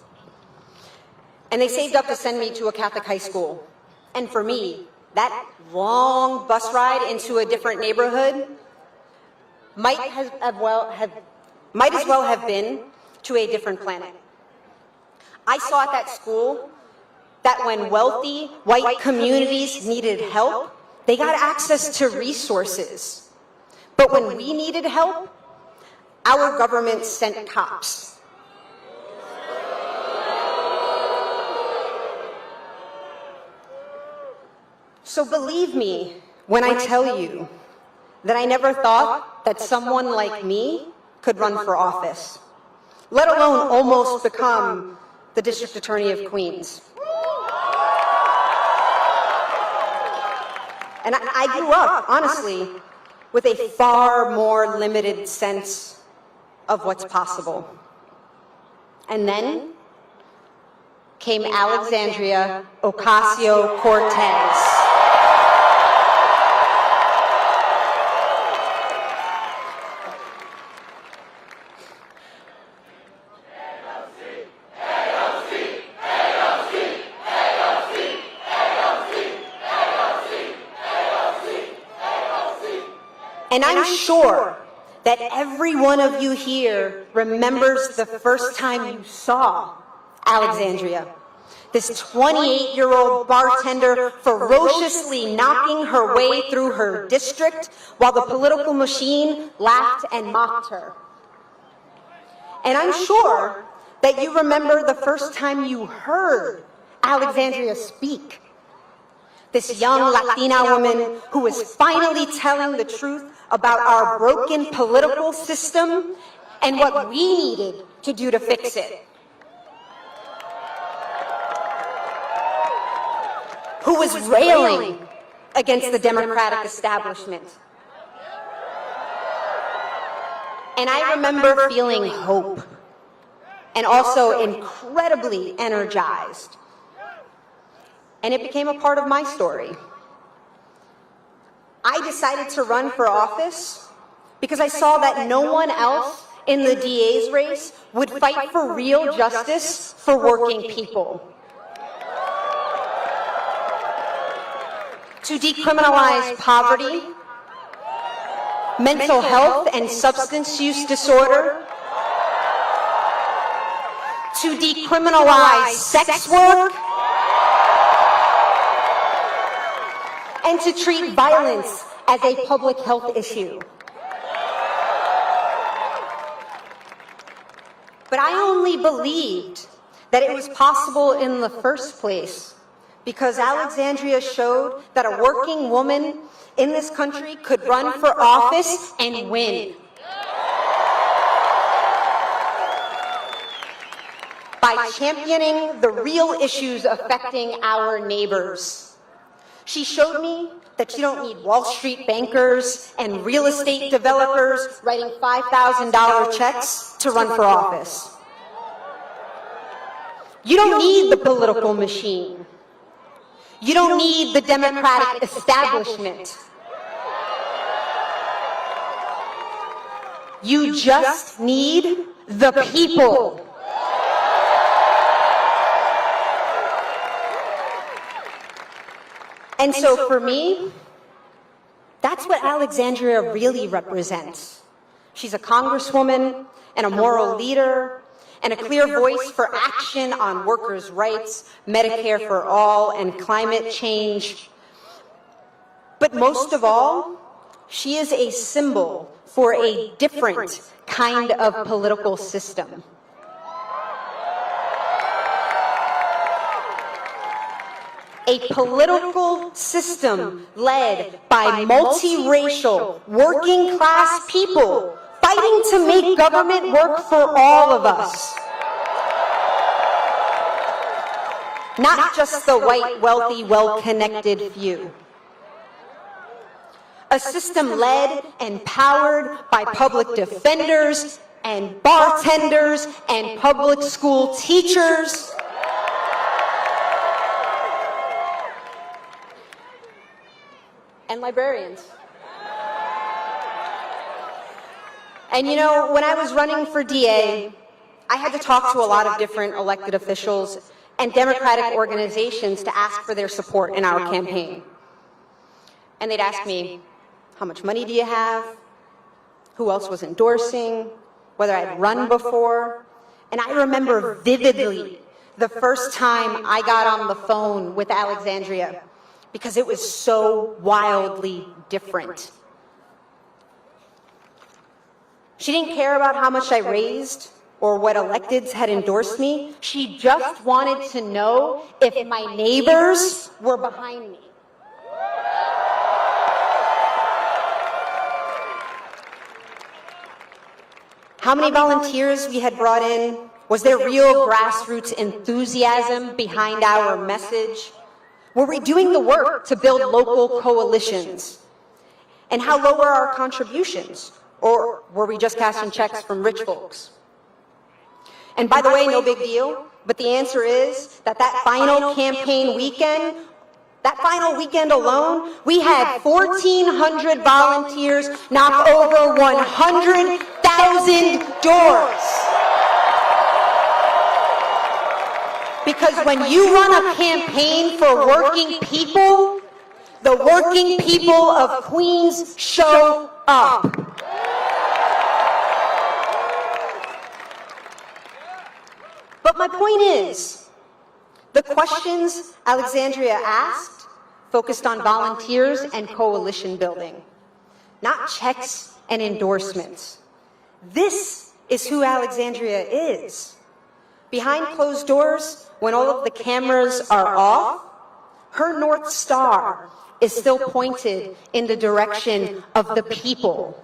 And they saved up to send me to a Catholic high school. And for me, that long bus ride into a different neighborhood might as well have been to a different planet. I saw at that school that when wealthy white communities needed help, they got access to resources. But when we needed help, our government sent cops. So believe me when I tell you that I never thought that someone like me could run for office, let alone almost become the District Attorney of Queens. And I grew up, honestly, with a far more limited sense of what's possible. And then came Alexandria Ocasio-Cortez. And I'm sure that every one of you here remembers the first time you saw Alexandria, this 28-year-old bartender ferociously knocking her way through her district while the political machine laughed and mocked her. And I'm sure that you remember the first time you heard Alexandria speak. This young Latina woman who was finally telling the truth about our broken political system and what we needed to do to fix it. Who was railing against the Democratic establishment. And I remember feeling hope and also incredibly energized. And it became a part of my story. I decided to run for office because I saw that no one else in the DA's race would fight for real justice for working people. To decriminalize poverty, mental health and substance use disorder, to decriminalize sex work, and to treat violence as a public health issue. But I only believed that it was possible in the first place because Alexandria showed that a working woman in this country could run for office and win. By championing the real issues affecting our neighbors. She showed me that you don't need Wall Street bankers and real estate developers writing $5,000 checks to run for office. You don't need the political machine. You don't need the Democratic establishment. You just need the people. And so for me, that's what Alexandria really represents. She's a congresswoman and a moral leader and a clear voice for action on workers' rights, Medicare for all, and climate change. But most of all, she is a symbol for a different kind of political system. A political system led by multiracial, working-class people fighting to make government work for all of us. Not just the white, wealthy, well-connected few. A system led and powered by public defenders and bartenders and public school teachers. And librarians. And you know, when I was running for DA, I had to talk to a lot of different elected officials and Democratic organizations to ask for their support in our campaign. And they'd ask me, how much money do you have? Who else was endorsing? Whether I'd run before? And I remember vividly the first time I got on the phone with Alexandria, because it was so wildly different. She didn't care about how much I raised or what electeds had endorsed me. She just wanted to know if my neighbors were behind me. How many volunteers we had brought in? Was there real grassroots enthusiasm behind our message? Were we doing the work to build local coalitions? And how low were our contributions? Or were we just cashing checks from rich folks? And by the way, no big deal, but the answer is that final campaign weekend, that final weekend alone, we had 1,400 volunteers knock over 100,000 doors. Because when you run a campaign for working people, the working people of Queens show up. But my point is, the questions Alexandria asked focused on volunteers and coalition building, not checks and endorsements. This is who Alexandria is. Behind closed doors, when all of the cameras are off, her North Star is still pointed in the direction of the people.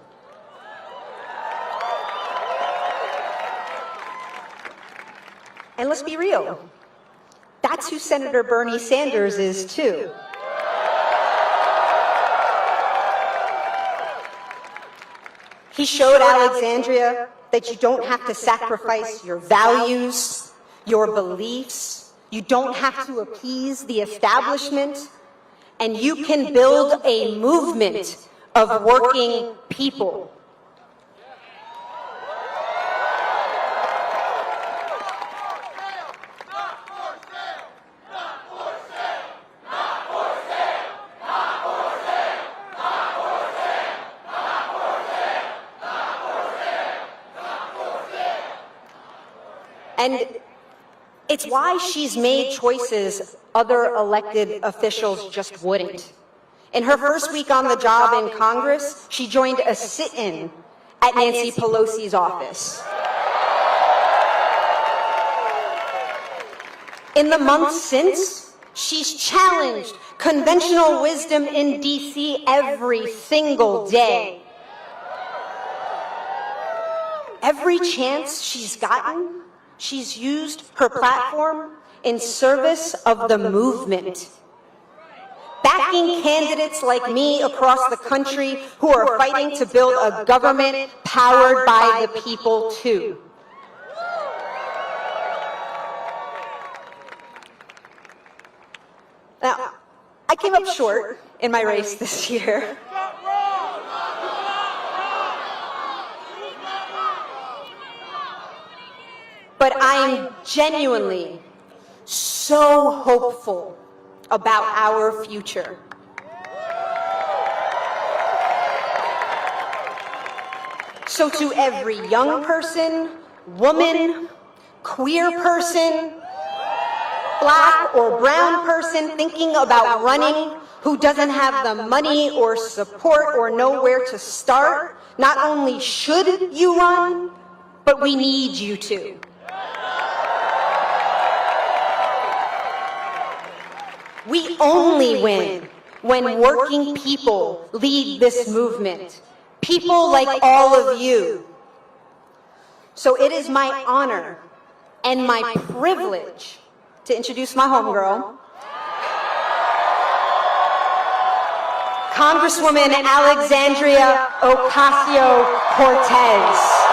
And let's be real, that's who Senator Bernie Sanders is too. He showed Alexandria that you don't have to sacrifice your values, your beliefs. You don't have to appease the establishment. And you can build a movement of working people. And it's why she's made choices other elected officials just wouldn't. In her first week on the job in Congress, she joined a sit-in at Nancy Pelosi's office. In the months since, she's challenged conventional wisdom in DC every single day. Every chance she's gotten, she's used her platform in service of the movement, backing candidates like me across the country who are fighting to build a government powered by the people too. Now, I came up short in my race this year. But I'm genuinely so hopeful about our future. So to every young person, woman, queer person, Black or brown person thinking about running who doesn't have the money or support or know where to start, not only should you run, but we need you to. We only win when working people lead this movement. People like all of you. So it is my honor and my privilege to introduce my homegirl, Congresswoman Alexandria Ocasio-Cortez.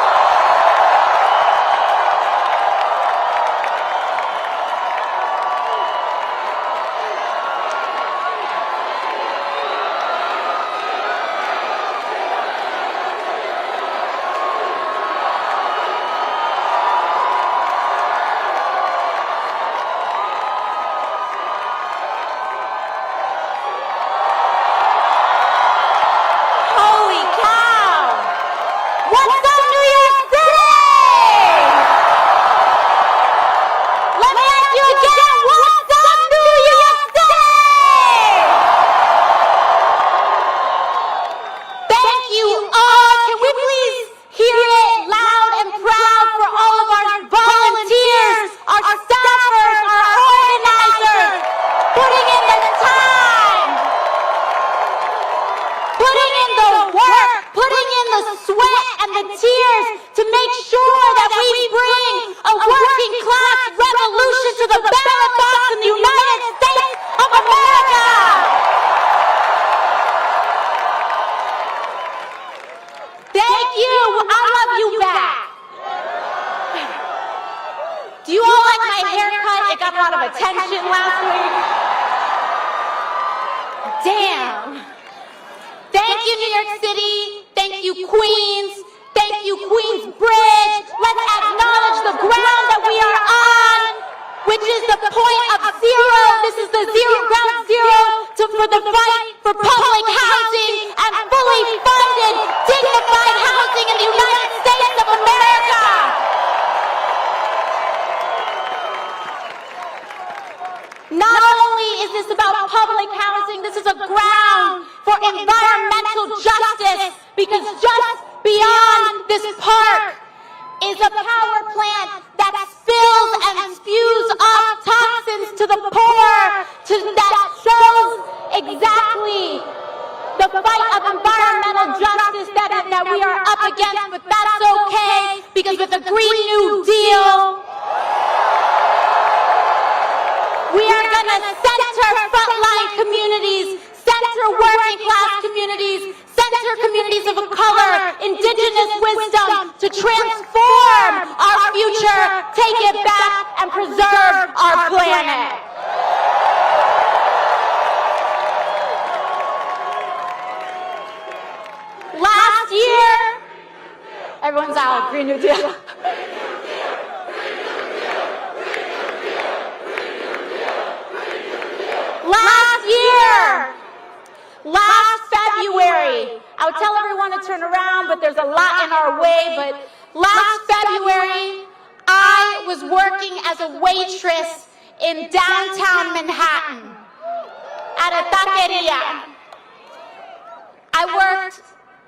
worked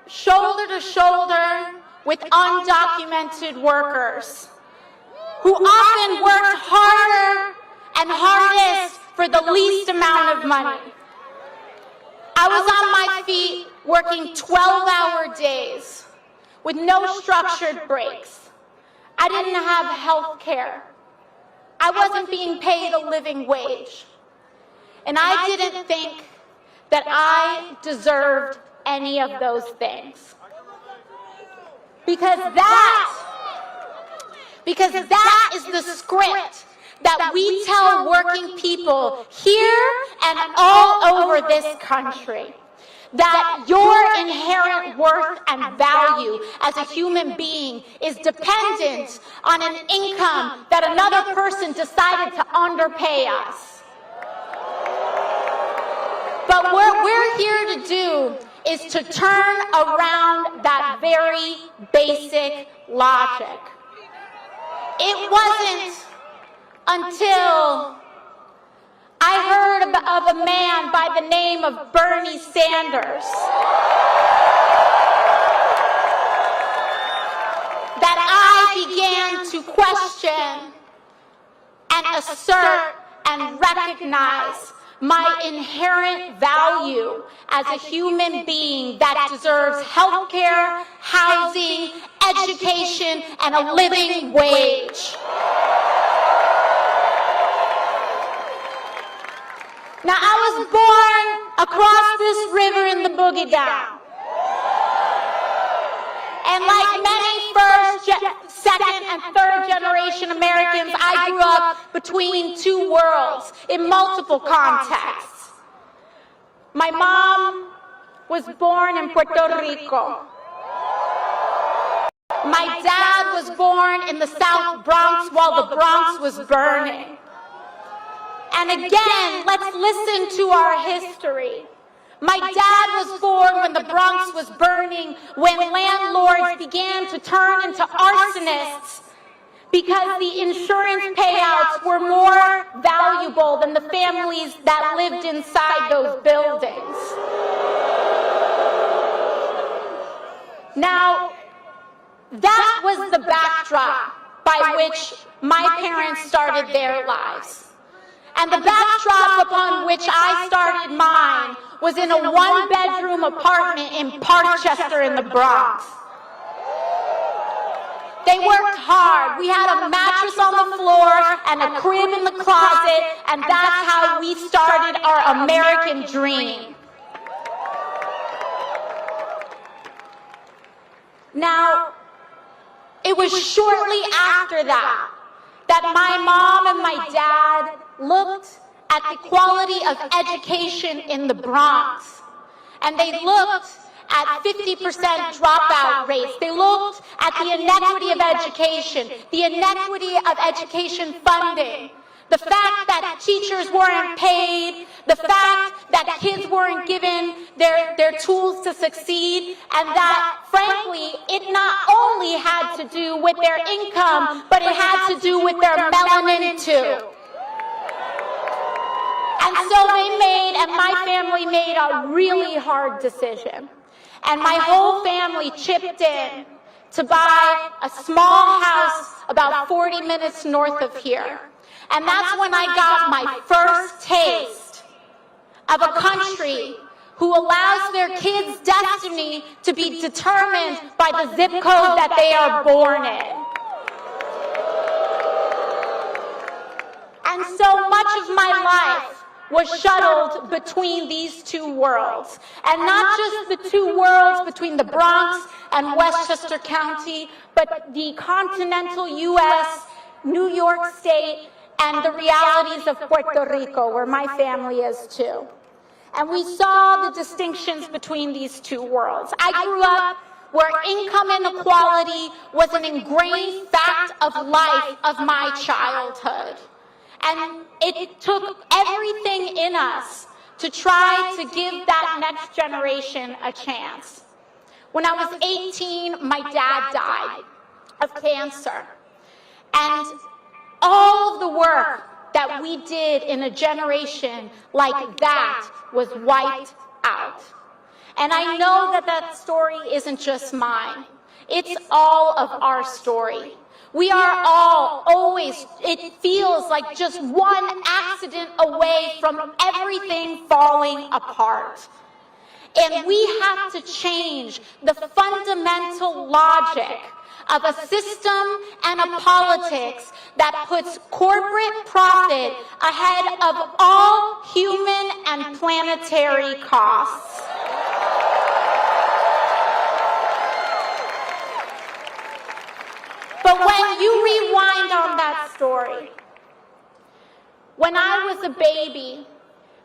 shoulder to shoulder with undocumented workers who often worked harder and hardest for the least amount of money. I was on my feet working 12-hour days with no structured breaks. I didn't have health care. I wasn't being paid a living wage. And I didn't think that I deserved any of those things. Because that is the script that we tell working people here and all over this country. That your inherent worth and value as a human being is dependent on an income that another person decided to underpay us. But what we're here to do is to turn around that very basic logic. It wasn't until I heard of a man by the name of Bernie Sanders that I began to question and assert and recognize my inherent value as a human being that deserves health care, housing, education, and a living wage. Now, I was born across this river in the Boogie Down. And like many first, second, and third generation Americans, I grew up between two worlds in multiple contexts. My mom was born in Puerto Rico. My dad was born in the South Bronx while the Bronx was burning. And again, let's listen to our history. My dad was born when the Bronx was burning, when landlords began to turn into arsonists because the insurance payouts were more valuable than the families that lived inside those buildings. Now, that was the backdrop by which my parents started their lives. And the backdrop upon which I started mine was in a one-bedroom apartment in Parkchester in the Bronx. They worked hard. We had a mattress on the floor and a crib in the closet, and that's how we started our American dream. Now, it was shortly after that my mom and my dad looked at the quality of education in the Bronx. And they looked at 50% dropout rates. They looked at the inequity of education, the inequity of education funding, the fact that teachers weren't paid, the fact that kids weren't given their tools to succeed, and that, frankly, it not only had to do with their income, but it had to do with their melanin too. And so my family made a really hard decision. And my whole family chipped in to buy a small house about 40 minutes north of here. And that's when I got my first taste of a country who allows their kids' destiny to be determined by the zip code that they are born in. And so much of my life was shuttled between these two worlds. And not just the two worlds between the Bronx and Westchester County, but the continental U.S., New York State, and the realities of Puerto Rico, where my family is too. And we saw the distinctions between these two worlds. I grew up where income inequality was an ingrained fact of life of my childhood. And it took everything in us to try to give that next generation a chance. When I was 18, my dad died of cancer. And all of the work that we did in a generation like that was wiped out. And I know that that story isn't just mine. It's all of our story. We are all always, it feels like just one accident away from everything falling apart. And we have to change the fundamental logic of a system and a politics that puts corporate profit ahead of all human and planetary costs. But when you rewind on that story, when I was a baby,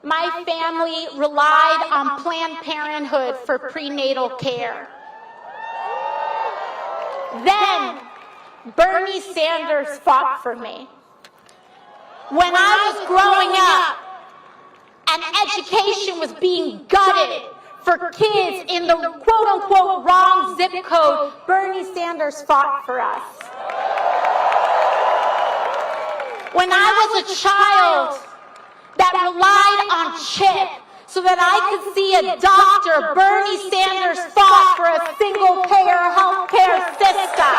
my family relied on Planned Parenthood for prenatal care. Then, Bernie Sanders fought for me. When I was growing up and education was being gutted for kids in the quote-unquote wrong zip code, Bernie Sanders fought for us. When I was a child that relied on CHIP so that I could see a doctor, Bernie Sanders fought for a single-payer health care system.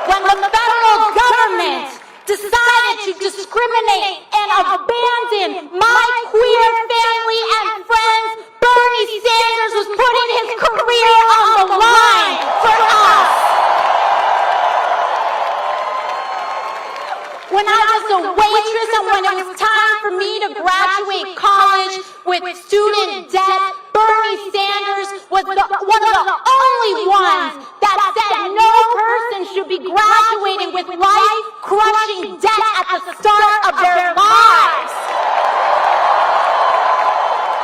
When the federal government decided to discriminate and abandon my queer family and friends, Bernie Sanders was putting his career on the line for us. When I was a waitress and when it was time for me to graduate college with student debt, Bernie Sanders was one of the only ones that said no person should be graduating with life-crushing debt at the start of their lives.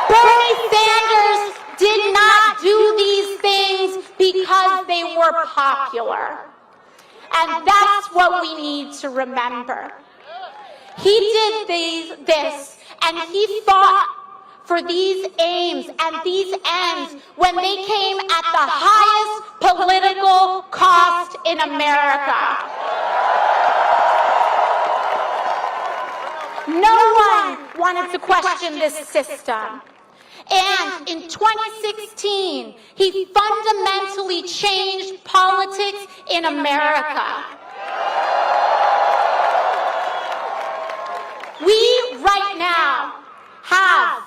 Bernie Sanders did not do these things because they were popular. And that's what we need to remember. He did this, and he fought for these aims and these ends when they came at the highest political cost in America. No one wanted to question this system. And in 2016, he fundamentally changed politics in America. We right now have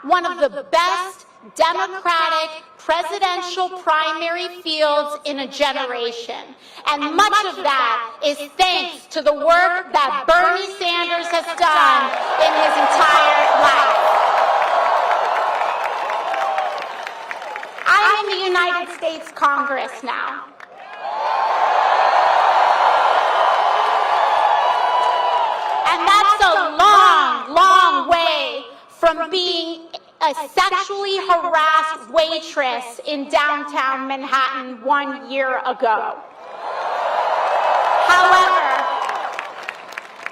one of the best Democratic presidential primary fields in a generation. And much of that is thanks to the work that Bernie Sanders has done in his entire life. I'm in the United States Congress now. And that's a long, long way from being a sexually harassed waitress in downtown Manhattan 1 year ago. However,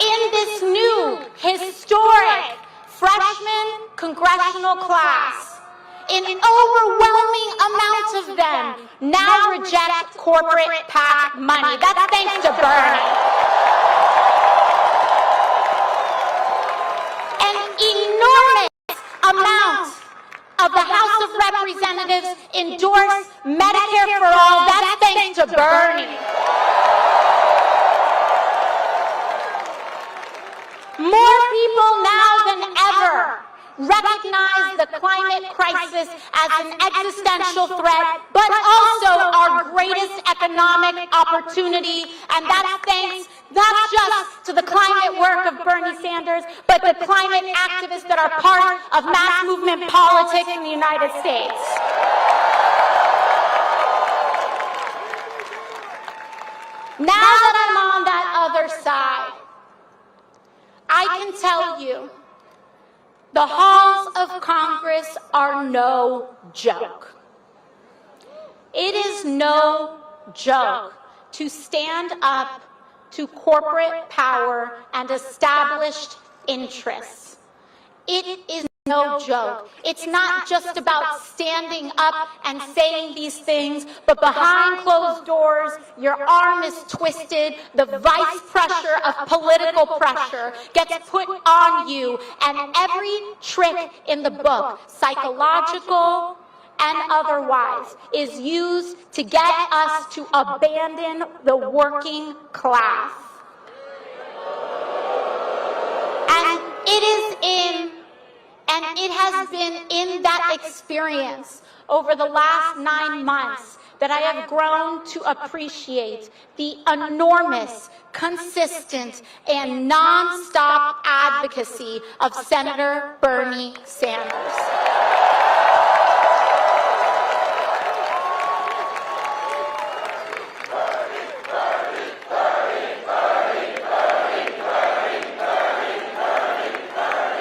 in this new, historic freshman congressional class, an overwhelming amount of them now reject corporate PAC money. That's thanks to Bernie. An enormous amount of the House of Representatives endorse Medicare for All. That's thanks to Bernie. More people now than ever recognize the climate crisis as an existential threat, but also our greatest economic opportunity. And that's thanks not just to the climate work of Bernie Sanders, but the climate activists that are part of mass movement politics in the United States. Now that I'm on that other side, I can tell you the halls of Congress are no joke. It is no joke to stand up to corporate power and established interests. It is no joke. It's not just about standing up and saying these things, but behind closed doors, your arm is twisted, the vice pressure of political pressure gets put on you, and every trick in the book, psychological and otherwise, is used to get us to abandon the working class. And it has been in that experience over the last 9 months that I have grown to appreciate the enormous, consistent, and nonstop advocacy of Senator Bernie Sanders.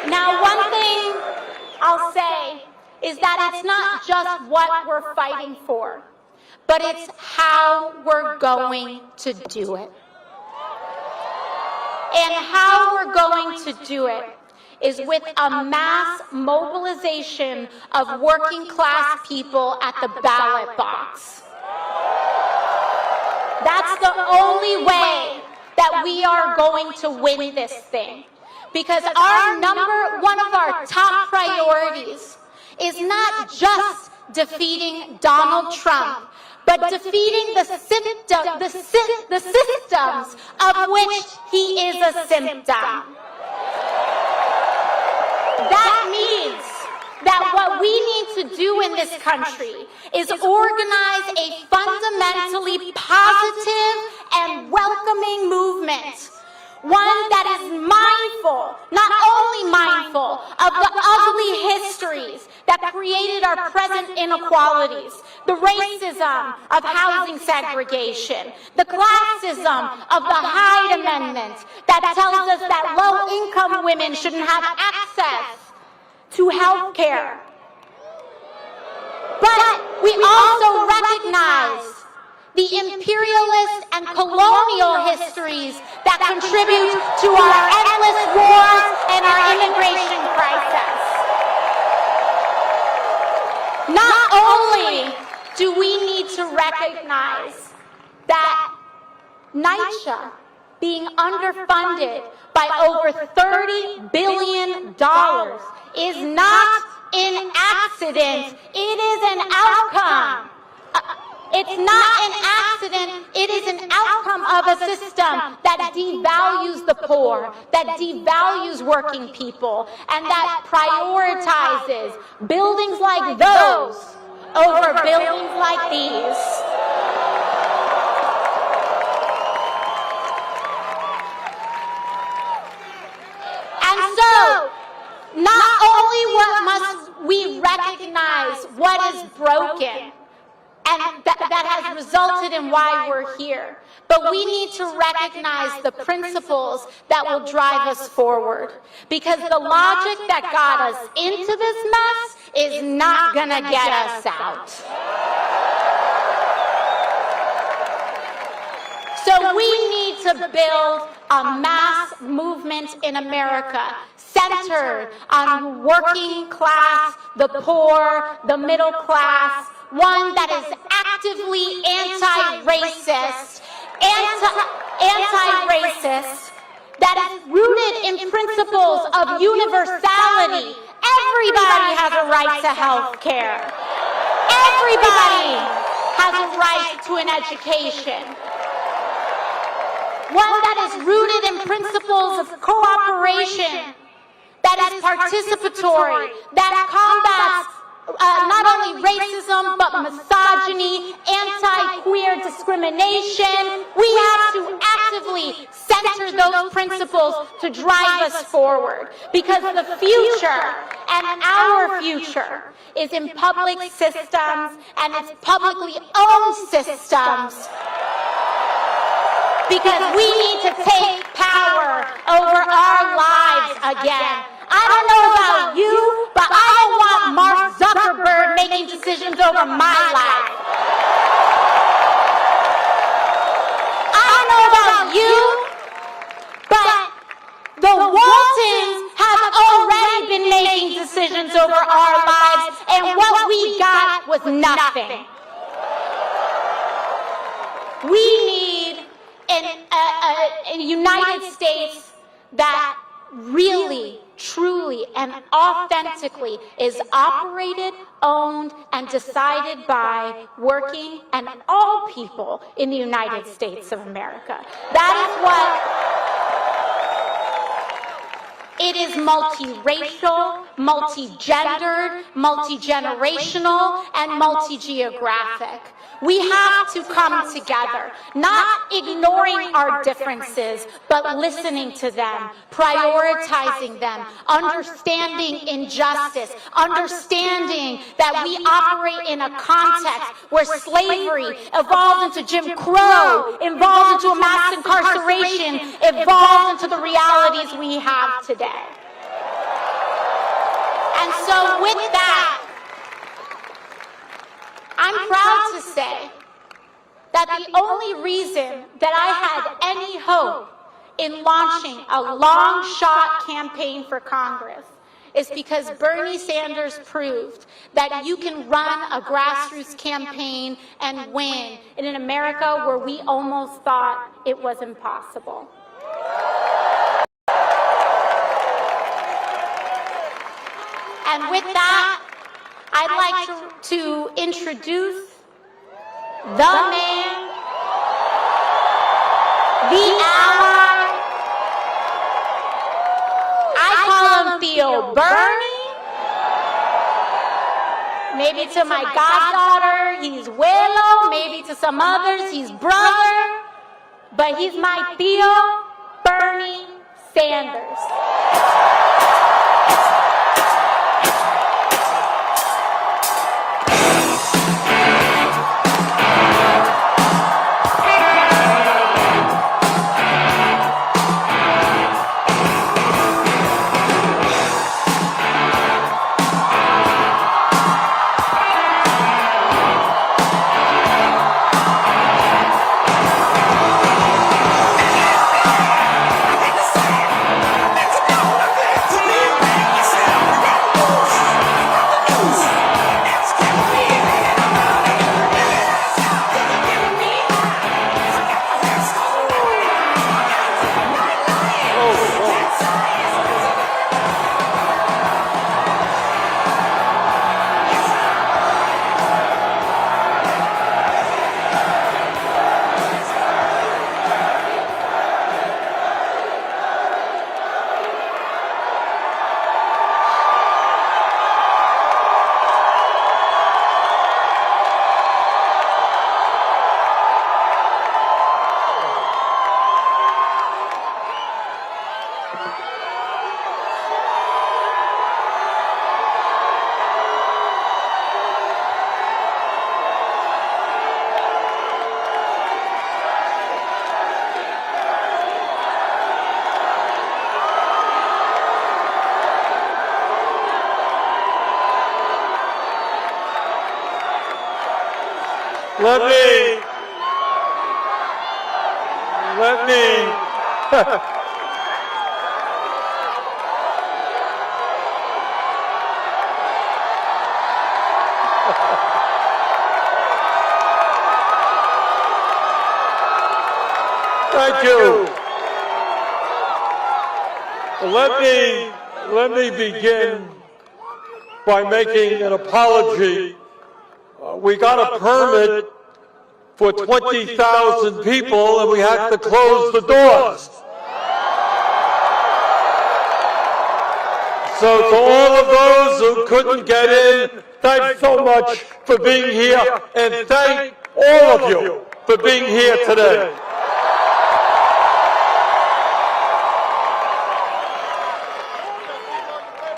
Now, one thing I'll say is that it's not just what we're fighting for, but it's how we're going to do it. And how we're going to do it is with a mass mobilization of working class people at the ballot box. That's the only way that we are going to win this thing. Because one of our top priorities is not just defeating Donald Trump, but defeating the systems of which he is a symptom. That means that what we need to do in this country is organize a fundamentally positive and welcoming movement. One that is mindful, not only mindful of the ugly histories that created our present inequalities, the racism of housing segregation, the classism of the Hyde Amendment that tells us that low-income women shouldn't have access to health care. But we also recognize the imperialist and colonial histories that contribute to our endless wars and our immigration crisis. Not only do we need to recognize that NYCHA, being underfunded by over $30 billion, is not an accident, it is an outcome. It's not an accident, it is an outcome of a system that devalues the poor, that devalues working people, and that prioritizes buildings like those over buildings like these. And so, not only must we recognize what is broken, and that has resulted in why we're here. But we need to recognize the principles that will drive us forward. Because the logic that got us into this mess is not gonna get us out. So we need to build a mass movement in America centered on working class, the poor, the middle class, one that is actively anti-racist, that is rooted in principles of universality. Everybody has a right to health care. Everybody has a right to an education. One that is rooted in principles of cooperation, that is participatory, that combats not only racism, but misogyny, anti-queer discrimination. We have to actively center those principles to drive us forward. Because the future, and our future, is in public systems, and it's publicly owned systems. Because we need to take power over our lives again. I don't know about you, but I don't want Mark Zuckerberg making decisions over my life. I don't know about you, but the Waltons have already been making decisions with nothing. We need a United States that really, truly, and authentically is operated, owned, and decided by working and all people in the United States of America. That is what it is: multiracial, multi-gendered, multi-generational, and multi-geographic. We have to come together, not ignoring our differences, but listening to them, prioritizing them, understanding injustice, understanding that we operate in a context where slavery evolved into Jim Crow, evolved into a mass incarceration, evolved into the realities we have today. And so with that, I'm proud to say that the only reason that I had any hope in launching a long-shot campaign for Congress is because Bernie Sanders proved that you can run a grassroots campaign and win in an America where we almost thought it was impossible. And with that, I'd like to introduce the man, the ally. I call him Theo Bernie. Maybe to my goddaughter, he's Willow. Maybe to some others, he's brother. But he's my Theo Bernie Sanders. Let me Thank you. Let me begin by making an apology. We got a permit for 20,000 people and we had to close the doors. So to all of those who couldn't get in, thanks so much for being here, and thank all of you for being here today.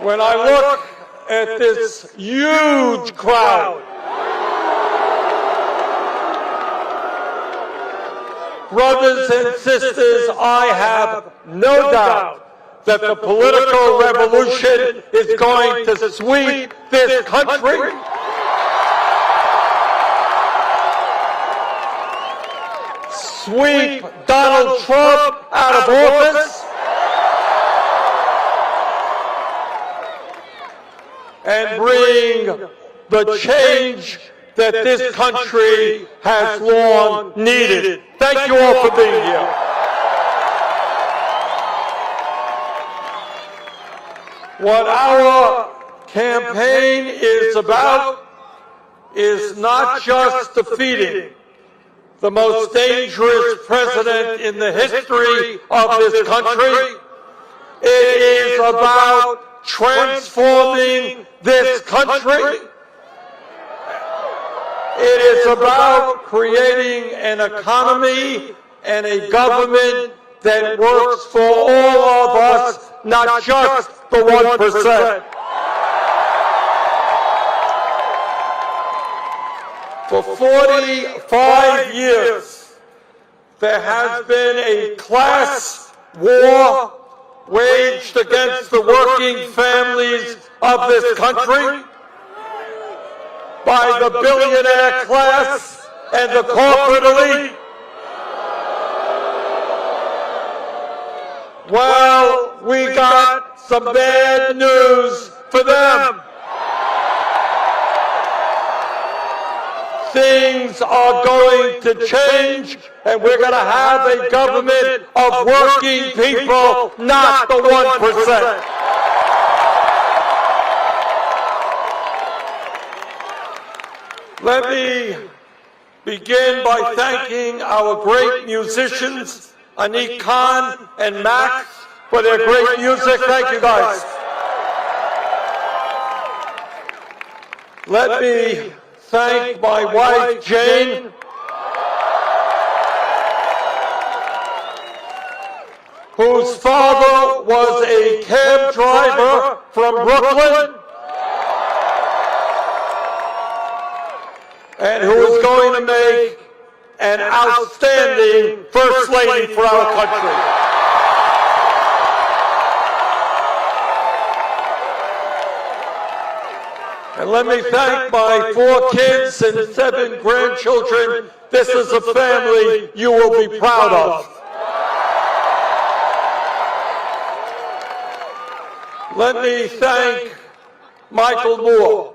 When I look at this huge crowd, brothers and sisters, I have no doubt that the political revolution is going to sweep this country. Sweep Donald Trump out of office. And bring the change that this country has long needed. Thank you all for being here. What our campaign is about is not just defeating the most dangerous president in the history of this country. It is about transforming this country. It is about creating an economy and a government that works for all of us, not just the 1%. For 45 years, there has been a class war waged against the working families of this country by the billionaire class and the corporate elite. Well, we got some bad news for them. Things are going to change, and we're going to have a government of working people, not the 1%. Let me begin by thanking our great musicians, Anik Khan and Max, for their great music. Thank you, guys. Let me thank my wife, Jane, whose father was a cab driver from Brooklyn, and who is going to make an outstanding First Lady for our country. And let me thank my 4 kids and 7 grandchildren. This is a family you will be proud of. Let me thank Michael Moore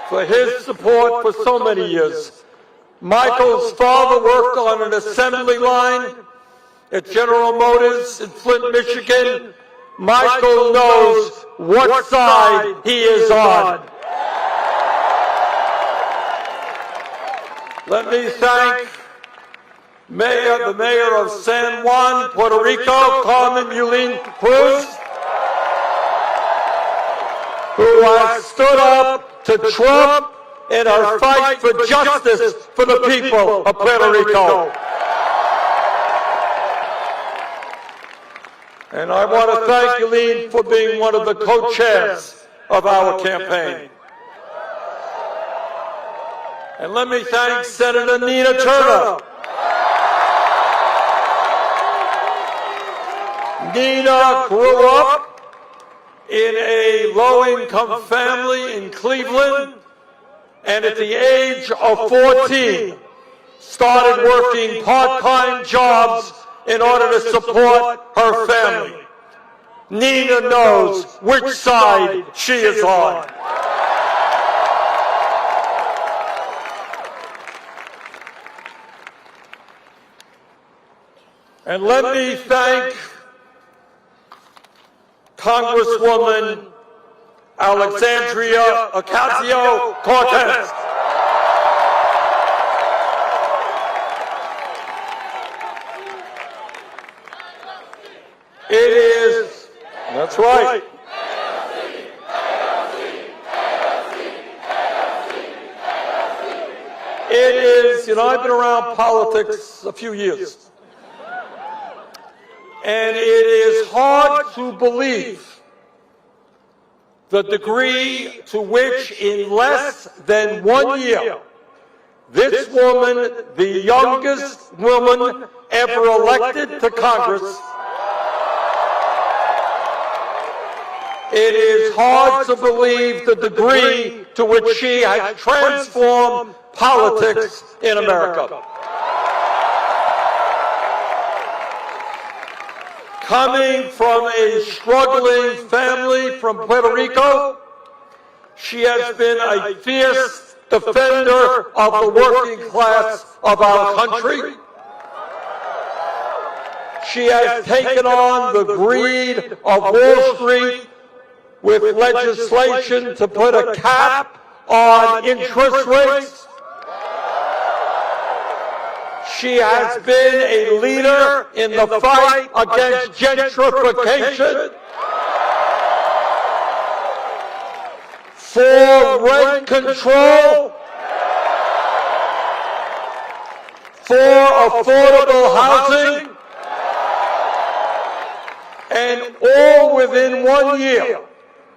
for his support for so many years. Michael's father worked on an assembly line at General Motors in Flint, Michigan. Michael knows what side he is on. Let me thank the mayor of San Juan, Puerto Rico, Carmen Yulín Cruz, who has stood up to Trump in our fight for justice for the people of Puerto Rico. And I want to thank Yulín for being one of the co-chairs of our campaign. And let me thank Senator Nina Turner. Nina grew up in a low-income family in Cleveland, and at the age of 14, started working part-time jobs in order to support her family. Nina knows which side she is on. And let me thank Congresswoman Alexandria Ocasio-Cortez. It is, that's right. It is, I've been around politics a few years. And it is hard to believe the degree to which in less than 1 year, this woman, the youngest woman ever elected to Congress, it is hard to believe the degree to which she has transformed politics in America. Coming from a struggling family from Puerto Rico, She has been a fierce defender of the working class of our country. She has taken on the greed of Wall Street with legislation to put a cap on interest rates. She has been a leader in the fight against gentrification, for rent control, for affordable housing, and all within 1 year.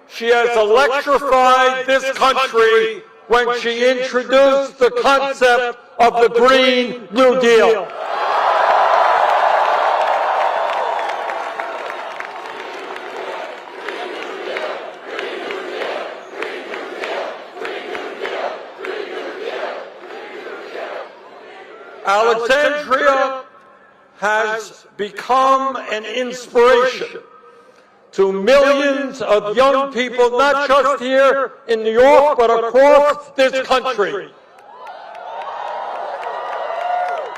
She has electrified this country when she introduced the concept of the Green New Deal. Alexandria has become an inspiration to millions of young people, not just here in New York, but across this country,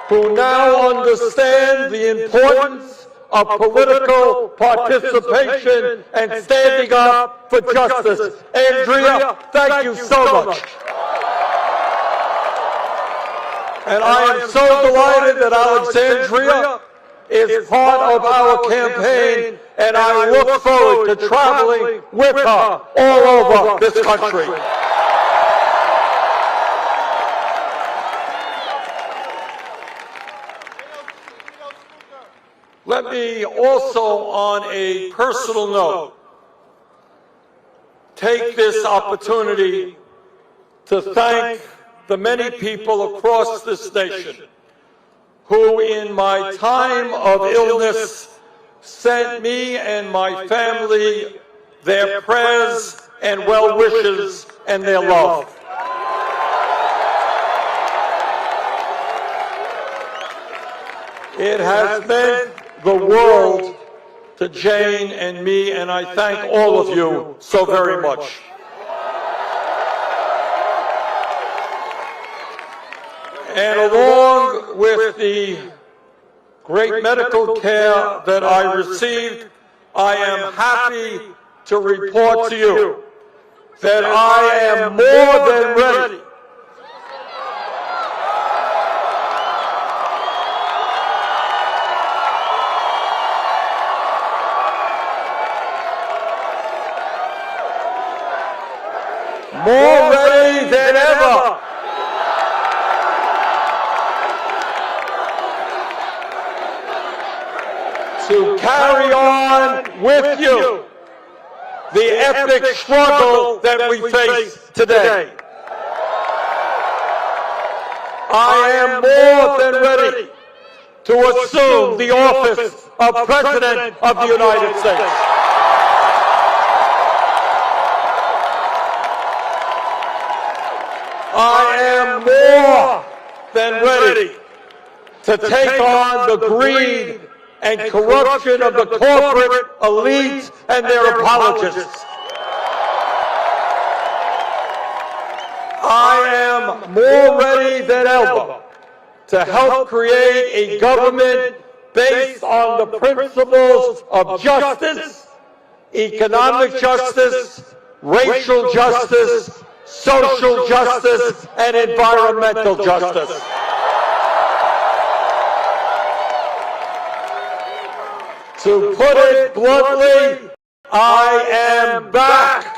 who now understand the importance of political participation and standing up for justice. Andrea, thank you so much. And I am so delighted that Alexandria is part of our campaign, and I look forward to traveling with her all over this country. Let me also, on a personal note, take this opportunity to thank the many people across this nation who, in my time of illness, sent me and my family their prayers and well wishes and their love. It has meant the world to Jane and me, and I thank all of you so very much. And along with the great medical care that I received, I am happy to report to you that I am more than ready than ever to carry on with you the epic struggle that we face today. I am more than ready to assume the office of President of the United States. I am more than ready to take on the greed and corruption of the corporate elites and their apologists. I am more ready than ever to help create a government based on the principles of justice, economic justice, racial justice, social justice, and environmental justice. To put it bluntly, I am back.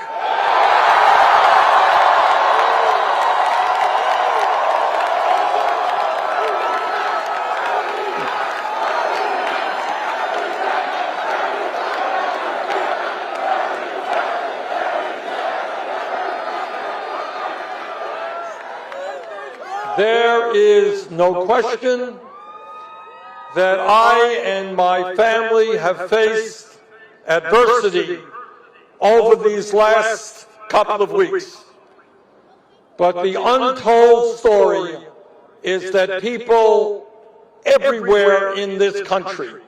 There is no question that I and my family have faced adversity over these last couple of weeks. But the untold story is that people everywhere in this country,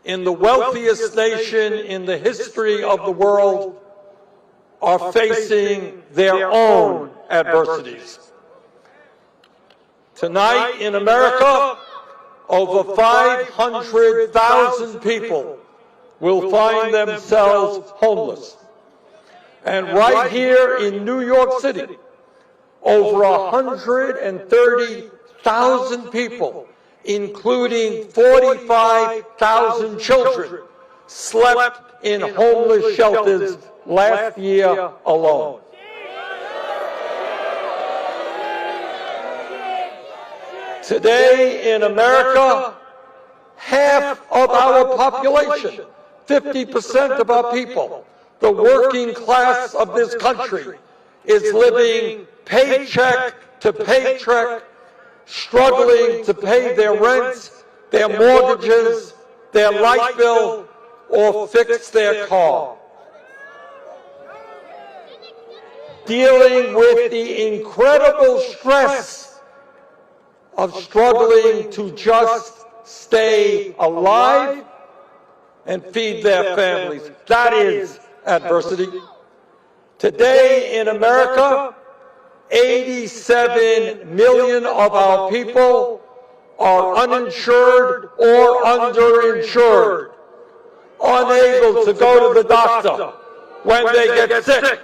in the wealthiest nation in the history of the world, are facing their own adversities. Tonight in America, over 500,000 people will find themselves homeless. And right here in New York City, over 130,000 people, including 45,000 children, slept in homeless shelters last year alone. Today in America, half of our population, 50% of our people, the working class of this country, is living paycheck to paycheck, struggling to pay their rents, their mortgages, their light bill, or fix their car. Dealing with the incredible stress of struggling to just stay alive and feed their families. That is adversity. Today in America, 87 million of our people are uninsured or underinsured, unable to go to the doctor when they get sick,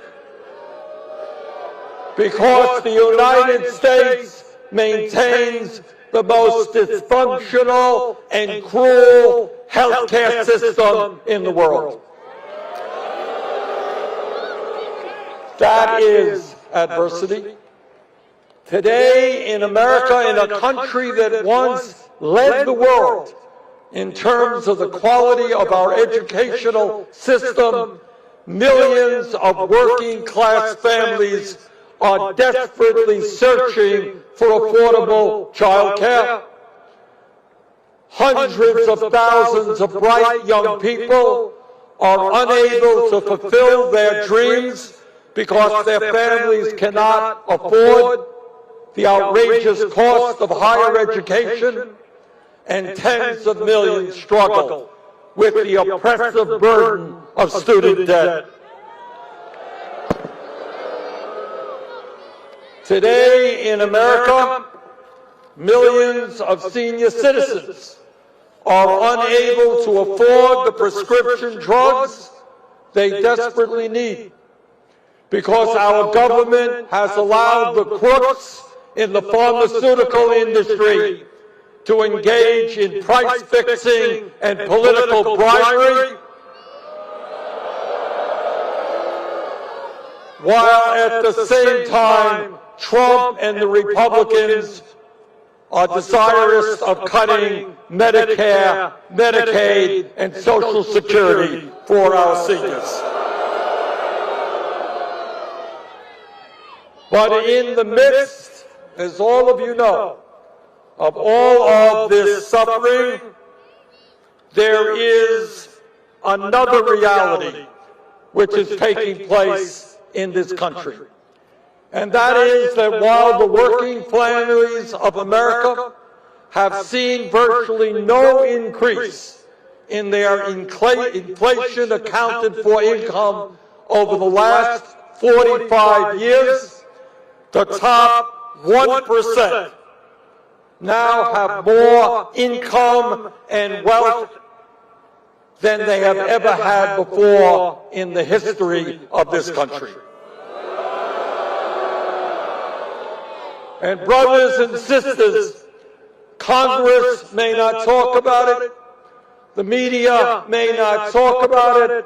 because the United States maintains the most dysfunctional and cruel healthcare system in the world. That is adversity. Today in America, in a country that once led the world in terms of the quality of our educational system, millions of working class families are desperately searching for affordable child care. Hundreds of thousands of bright young people are unable to fulfill their dreams because their families cannot afford the outrageous cost of higher education, and tens of millions struggle with the oppressive burden of student debt. Today in America, millions of senior citizens are unable to afford the prescription drugs they desperately need because our government has allowed the crooks in the pharmaceutical industry to engage in price fixing and political bribery, while at the same time Trump and the Republicans are desirous of cutting Medicare, Medicaid, and Social Security for our seniors. But in the midst, as all of you know, of all of this suffering, there is another reality which is taking place in this country. And that is that while the working families of America have seen virtually no increase in their inflation accounted for income over the last 45 years, the top 1% now have more income and wealth than they have ever had before in the history of this country. And brothers and sisters, Congress may not talk about it, the media may not talk about it,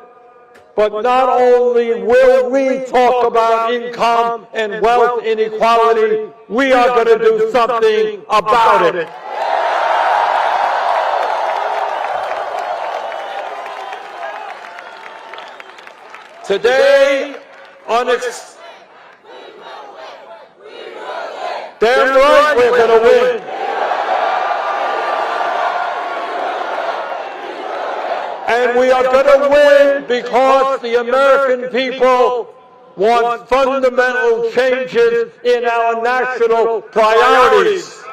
but not only will we talk about income and wealth inequality, we are going to do something about it. Today, damn right we're going to win. And we are going to win because the American people want fundamental changes in our national priorities.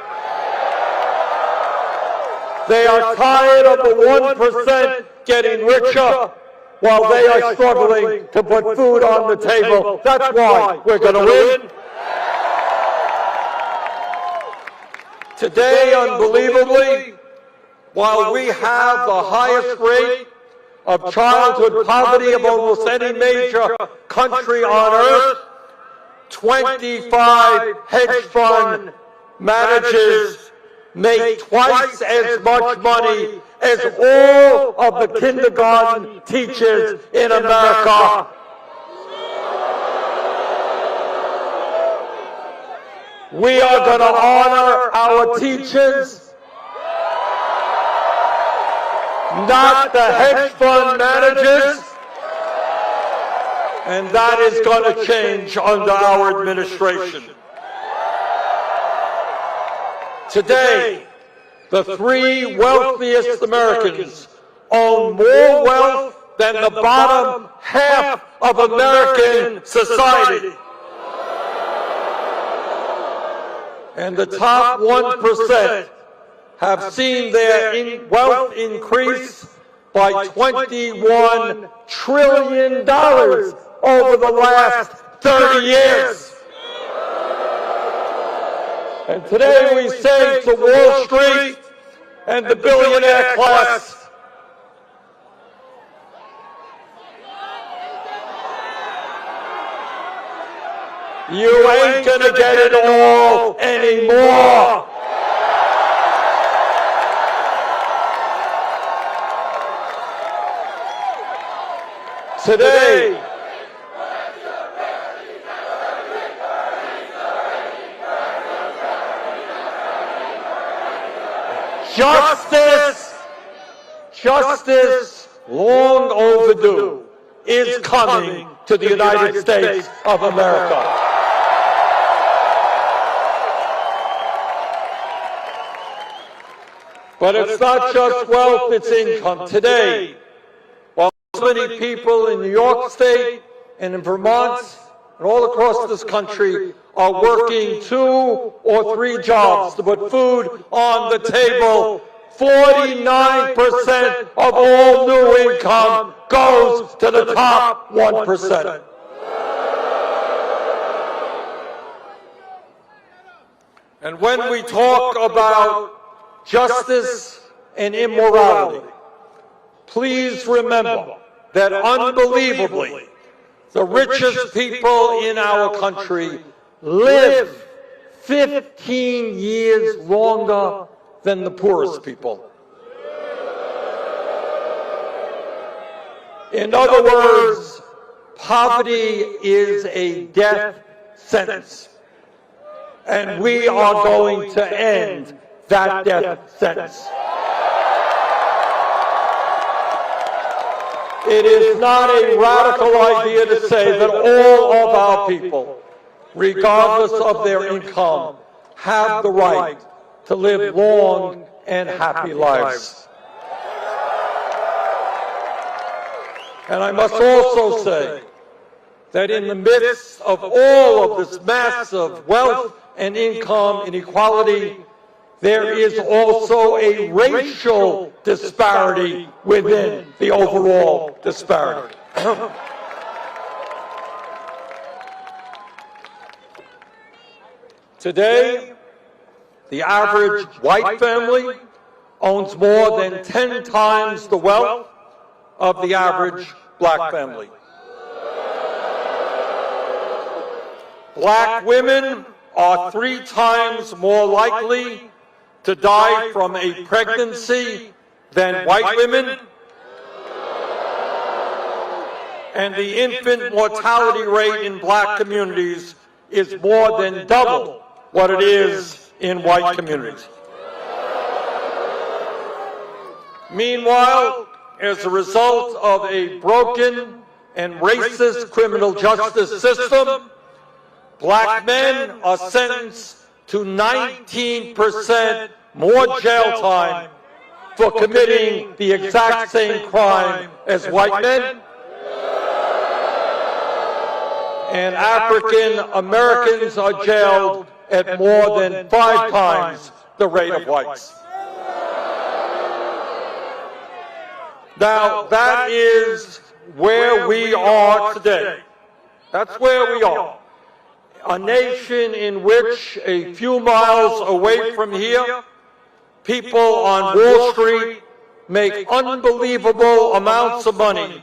They are tired of the 1% getting richer while they are struggling to put food on the table. That's why we're going to win. Today, unbelievably, while we have the highest rate of childhood poverty of almost any major country on earth, 25 hedge fund managers make twice as much money as all of the kindergarten teachers in America. We are going to honor our teachers, not the hedge fund managers, and that is going to change under our administration. Today, the 3 wealthiest Americans own more wealth than the bottom half of American society. And the top 1% have seen their wealth increase by $21 trillion over the last 30 years. And today we say to Wall Street and the billionaire class, you ain't gonna get it all anymore. Today, justice, long overdue, is coming to the United States of America. But it's not just wealth, it's income. Today, while so many people in New York State and in Vermont and all across this country are working 2 or 3 jobs to put food on the table, 49% of all new income goes to the top 1%. And when we talk about justice and immorality, please remember that unbelievably, the richest people in our country live 15 years longer than the poorest people. In other words, poverty is a death sentence, and we are going to end that death sentence. It is not a radical idea to say that all of our people, regardless of their income, have the right to live long and happy lives. And I must also say that in the midst of all of this massive wealth and income inequality, there is also a racial disparity within the overall disparity. Today, the average white family owns more than 10 times the wealth of the average black family. Black women are 3 times more likely to die from a pregnancy than white women, and the infant mortality rate in black communities is more than double what it is in white communities. Meanwhile, as a result of a broken and racist criminal justice system, black men are sentenced to 19% more jail time for committing the exact same crime as white men. And African Americans are jailed at more than 5 times the rate of whites. Now, that is where we are today. That's where we are. A nation in which a few miles away from here, people on Wall Street make unbelievable amounts of money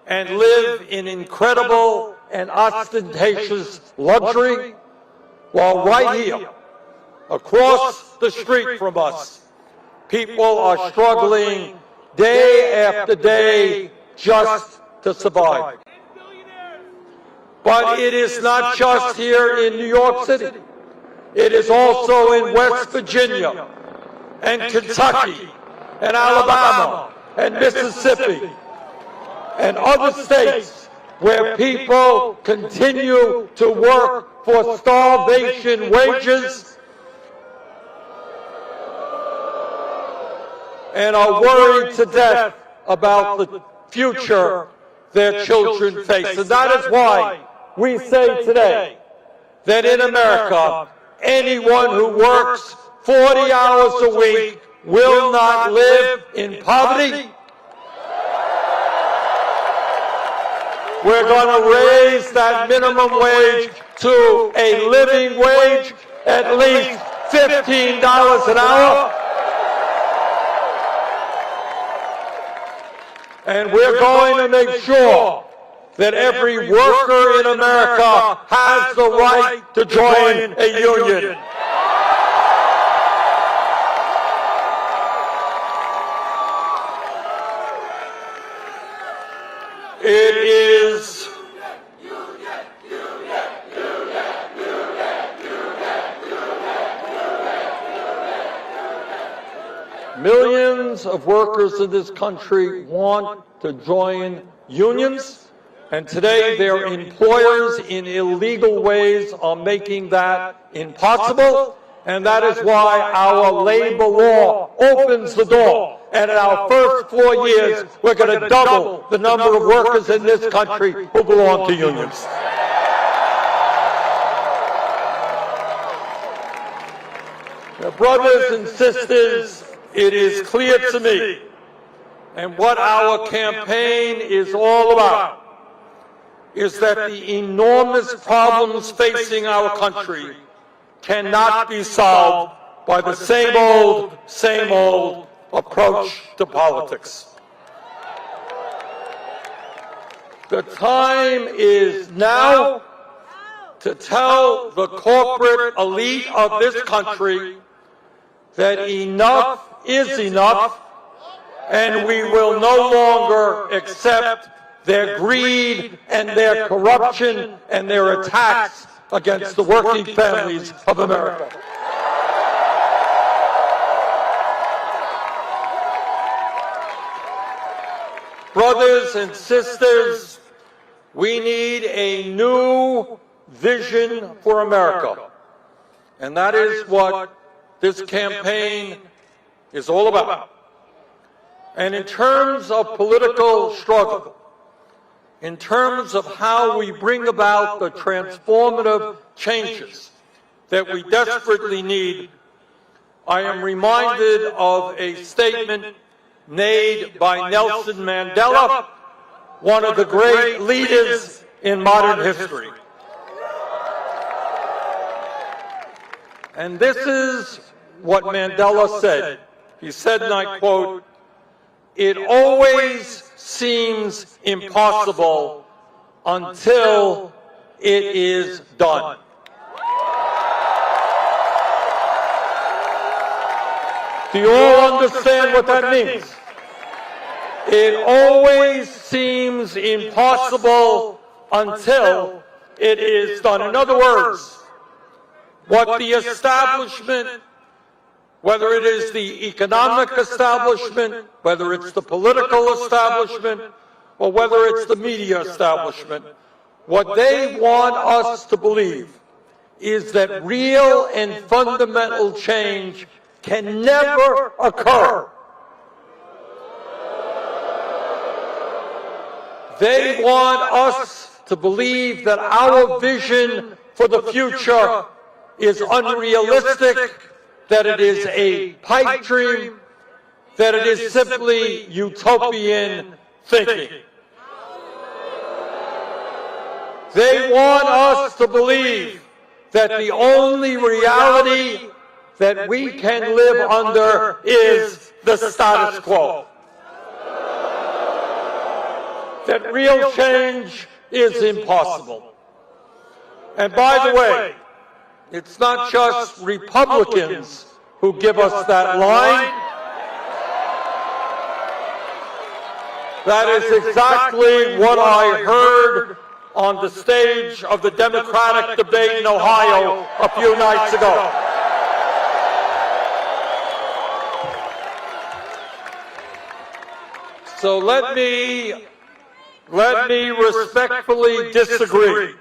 and live in incredible and ostentatious luxury, while right here, across the street from us, people are struggling day after day just to survive. But it is not just here in New York City. It is also in West Virginia and Kentucky and Alabama and Mississippi and other states where people continue to work for starvation wages and are worried to death about the future their children face. And that is why we say today that in America, anyone who works 40 hours a week will not live in poverty. We're going to raise that minimum wage to a living wage, at least $15 an hour. And we're going to make sure that every worker in America has the right to join a union. It is millions of workers in this country want to join unions, and today their employers in illegal ways are making that impossible, and that is why our labor law opens the door. And in our first 4 years, we're going to double the number of workers in this country who belong to unions. Now, brothers and sisters, it is clear to me, and what our campaign is all about, is that the enormous problems facing our country cannot be solved by the same old approach to politics. The time is now to tell the corporate elite of this country that enough is enough, and we will no longer accept their greed and their corruption and their attacks against the working families of America. Brothers and sisters, we need a new vision for America. And that is what this campaign is all about. And in terms of political struggle, in terms of how we bring about the transformative changes that we desperately need, I am reminded of a statement made by Nelson Mandela, one of the great leaders in modern history. And this is what Mandela said. He said, and I quote, "It always seems impossible until it is done." Do you all understand what that means? It always seems impossible until it is done. In other words, what the establishment, whether it is the economic establishment, whether it's the political establishment, or whether it's the media establishment, what they want us to believe is that real and fundamental change can never occur. They want us to believe that our vision for the future is unrealistic, that it is a pipe dream, that it is simply utopian thinking. They want us to believe that the only reality that we can live under is the status quo. That real change is impossible. And by the way, it's not just Republicans who give us that line. That is exactly what I heard on the stage of the Democratic debate in Ohio a few nights ago. So let me respectfully disagree.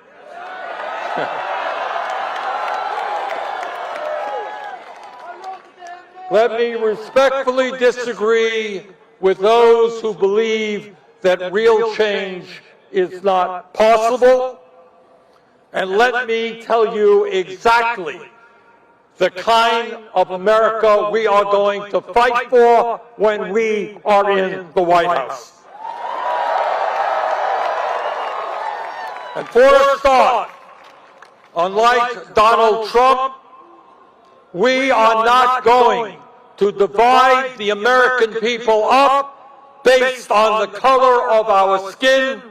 Let me respectfully disagree with those who believe that real change is not possible. And let me tell you exactly the kind of America we are going to fight for when we are in the White House. And for a start, unlike Donald Trump, we are not going to divide the American people up based on the color of our skin,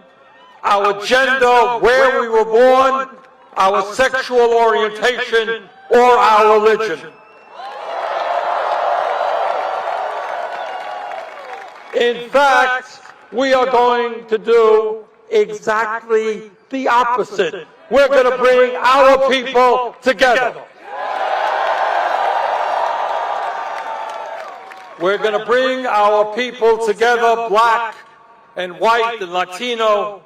our gender, where we were born, our sexual orientation, or our religion. In fact, we are going to do exactly the opposite. We're going to bring our people together. We're going to bring our people together, black and white and Latino,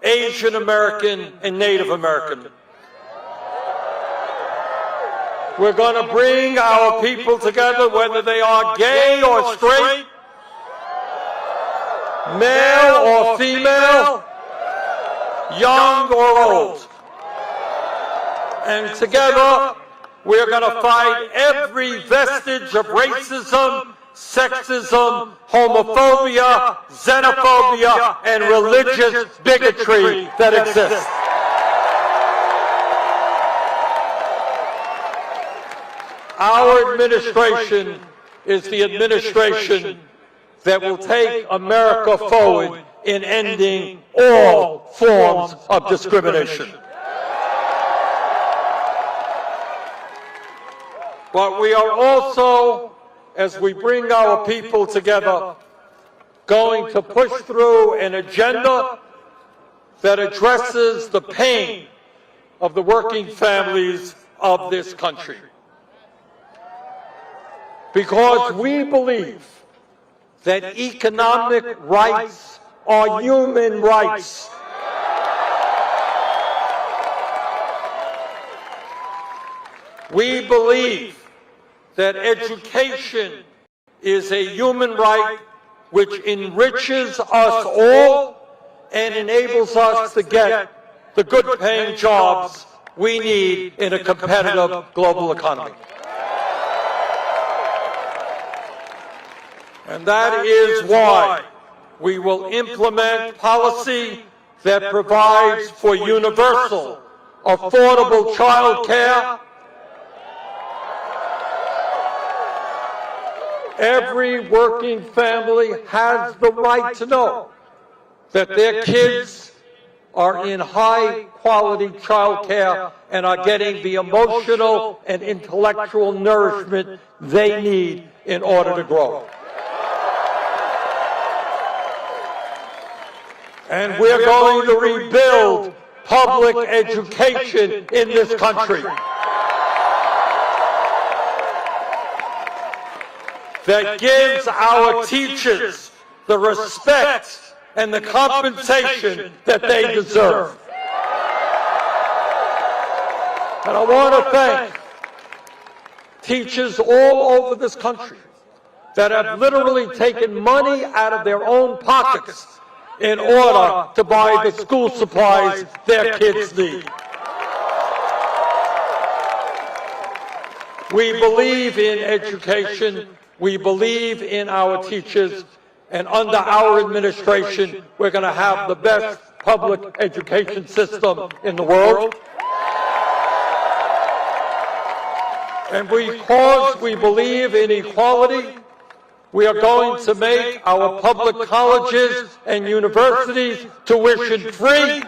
Asian American and Native American. We're going to bring our people together, whether they are gay or straight, male or female, young or old. And together, we're going to fight every vestige of racism, sexism, homophobia, xenophobia, and religious bigotry that exists. Our administration is the administration that will take America forward in ending all forms of discrimination. But we are also, as we bring our people together, going to push through an agenda that addresses the pain of the working families of this country. Because we believe that economic rights are human rights. We believe that education is a human right which enriches us all and enables us to get the good-paying jobs we need in a competitive global economy. And that is why we will implement policy that provides for universal, affordable child care. Every working family has the right to know that their kids are in high-quality child care and are getting the emotional and intellectual nourishment they need in order to grow. And we're going to rebuild public education in this country that gives our teachers the respect and the compensation that they deserve. And I want to thank teachers all over this country that have literally taken money out of their own pockets in order to buy the school supplies their kids need. We believe in education. We believe in our teachers. And under our administration, we're going to have the best public education system in the world. And because we believe in equality, we are going to make our public colleges and universities tuition free.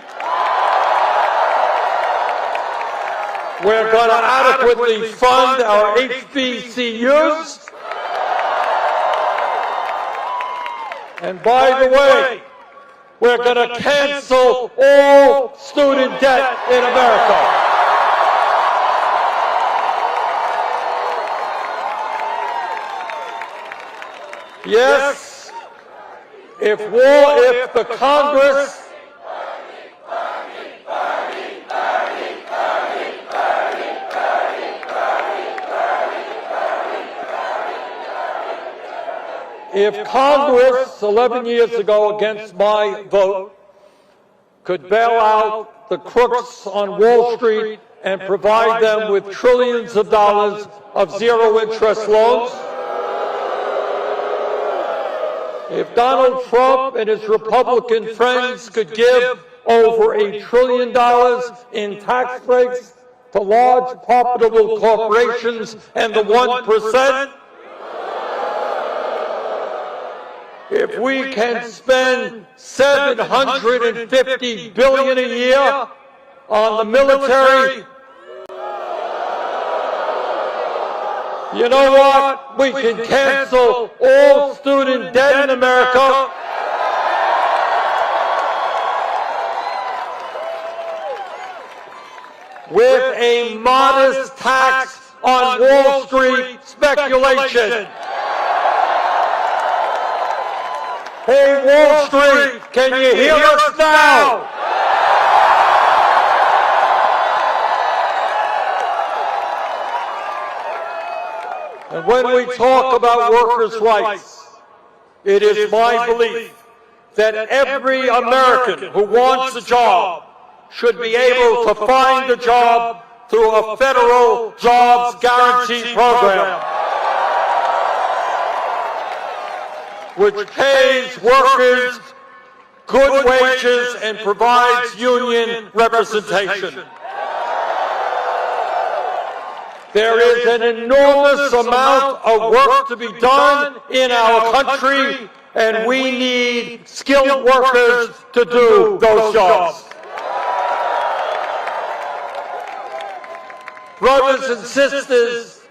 We're going to adequately fund our HBCUs. And by the way, we're going to cancel all student debt in America. Yes, if the Congress If Congress 11 years ago, against my vote, could bail out the crooks on Wall Street and provide them with trillions of dollars of zero-interest loans, if Donald Trump and his Republican friends could give over $1 trillion in tax breaks to large profitable corporations and the 1%, if we can spend $750 billion a year on the military, you know what? We can cancel all student debt in America. With a modest tax on Wall Street speculation. Hey, Wall Street, can you hear us now? And when we talk about workers' rights, it is my belief that every American who wants a job should be able to find a job through a federal jobs guarantee program, which pays workers good wages and provides union representation. There is an enormous amount of work to be done in our country, and we need skilled workers to do those jobs. Brothers and sisters,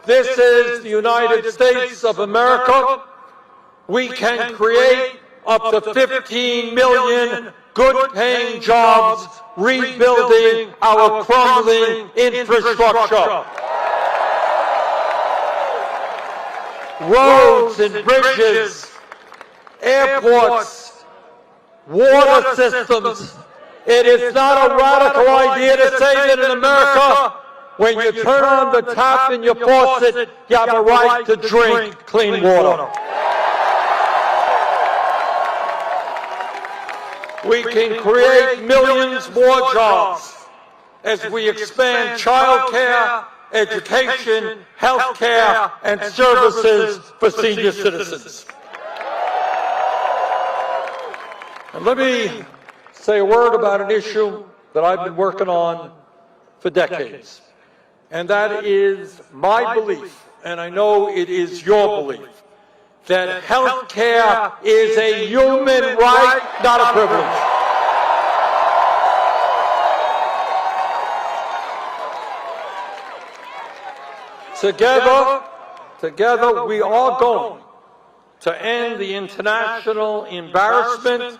this is the United States of America. We can create up to 15 million good-paying jobs rebuilding our crumbling infrastructure. Roads and bridges, airports, water systems. It is not a radical idea to say that in America, when you turn on the tap in your faucet, you have a right to drink clean water. We can create millions more jobs as we expand child care, education, health care, and services for senior citizens. And let me say a word about an issue that I've been working on for decades. And that is my belief, and I know it is your belief, that health care is a human right, not a privilege. Together we are going to end the international embarrassment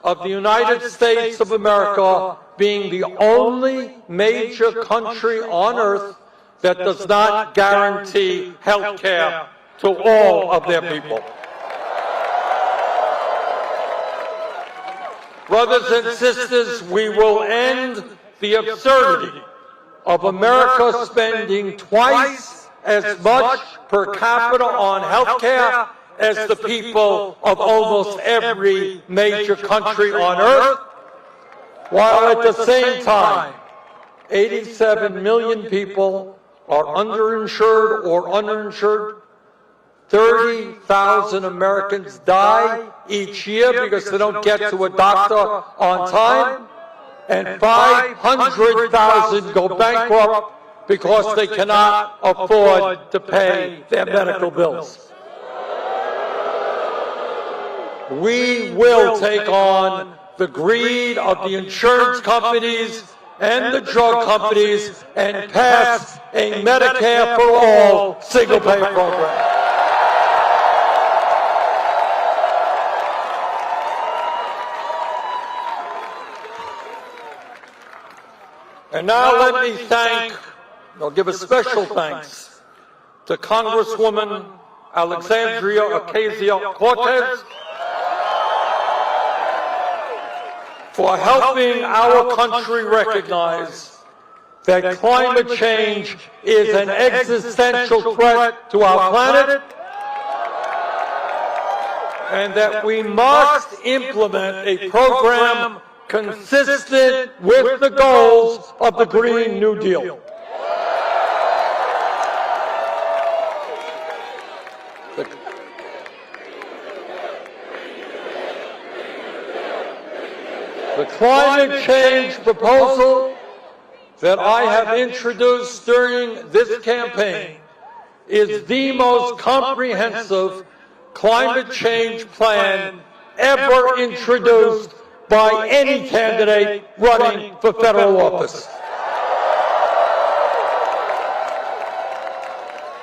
of the United States of America being the only major country on earth that does not guarantee health care to all of their people. Brothers and sisters, we will end the absurdity of America spending twice as much per capita on health care as the people of almost every major country on earth, while at the same time, 87 million people are underinsured or uninsured, 30,000 Americans die each year because they don't get to a doctor on time, and 500,000 go bankrupt because they cannot afford to pay their medical bills. We will take on the greed of the insurance companies and the drug companies and pass a Medicare for all single-payer program. And now let me I'll give a special thanks to Congresswoman Alexandria Ocasio-Cortez for helping our country recognize that climate change is an existential threat to our planet and that we must implement a program consistent with the goals of the Green New Deal. The climate change proposal that I have introduced during this campaign is the most comprehensive climate change plan ever introduced by any candidate running for federal office.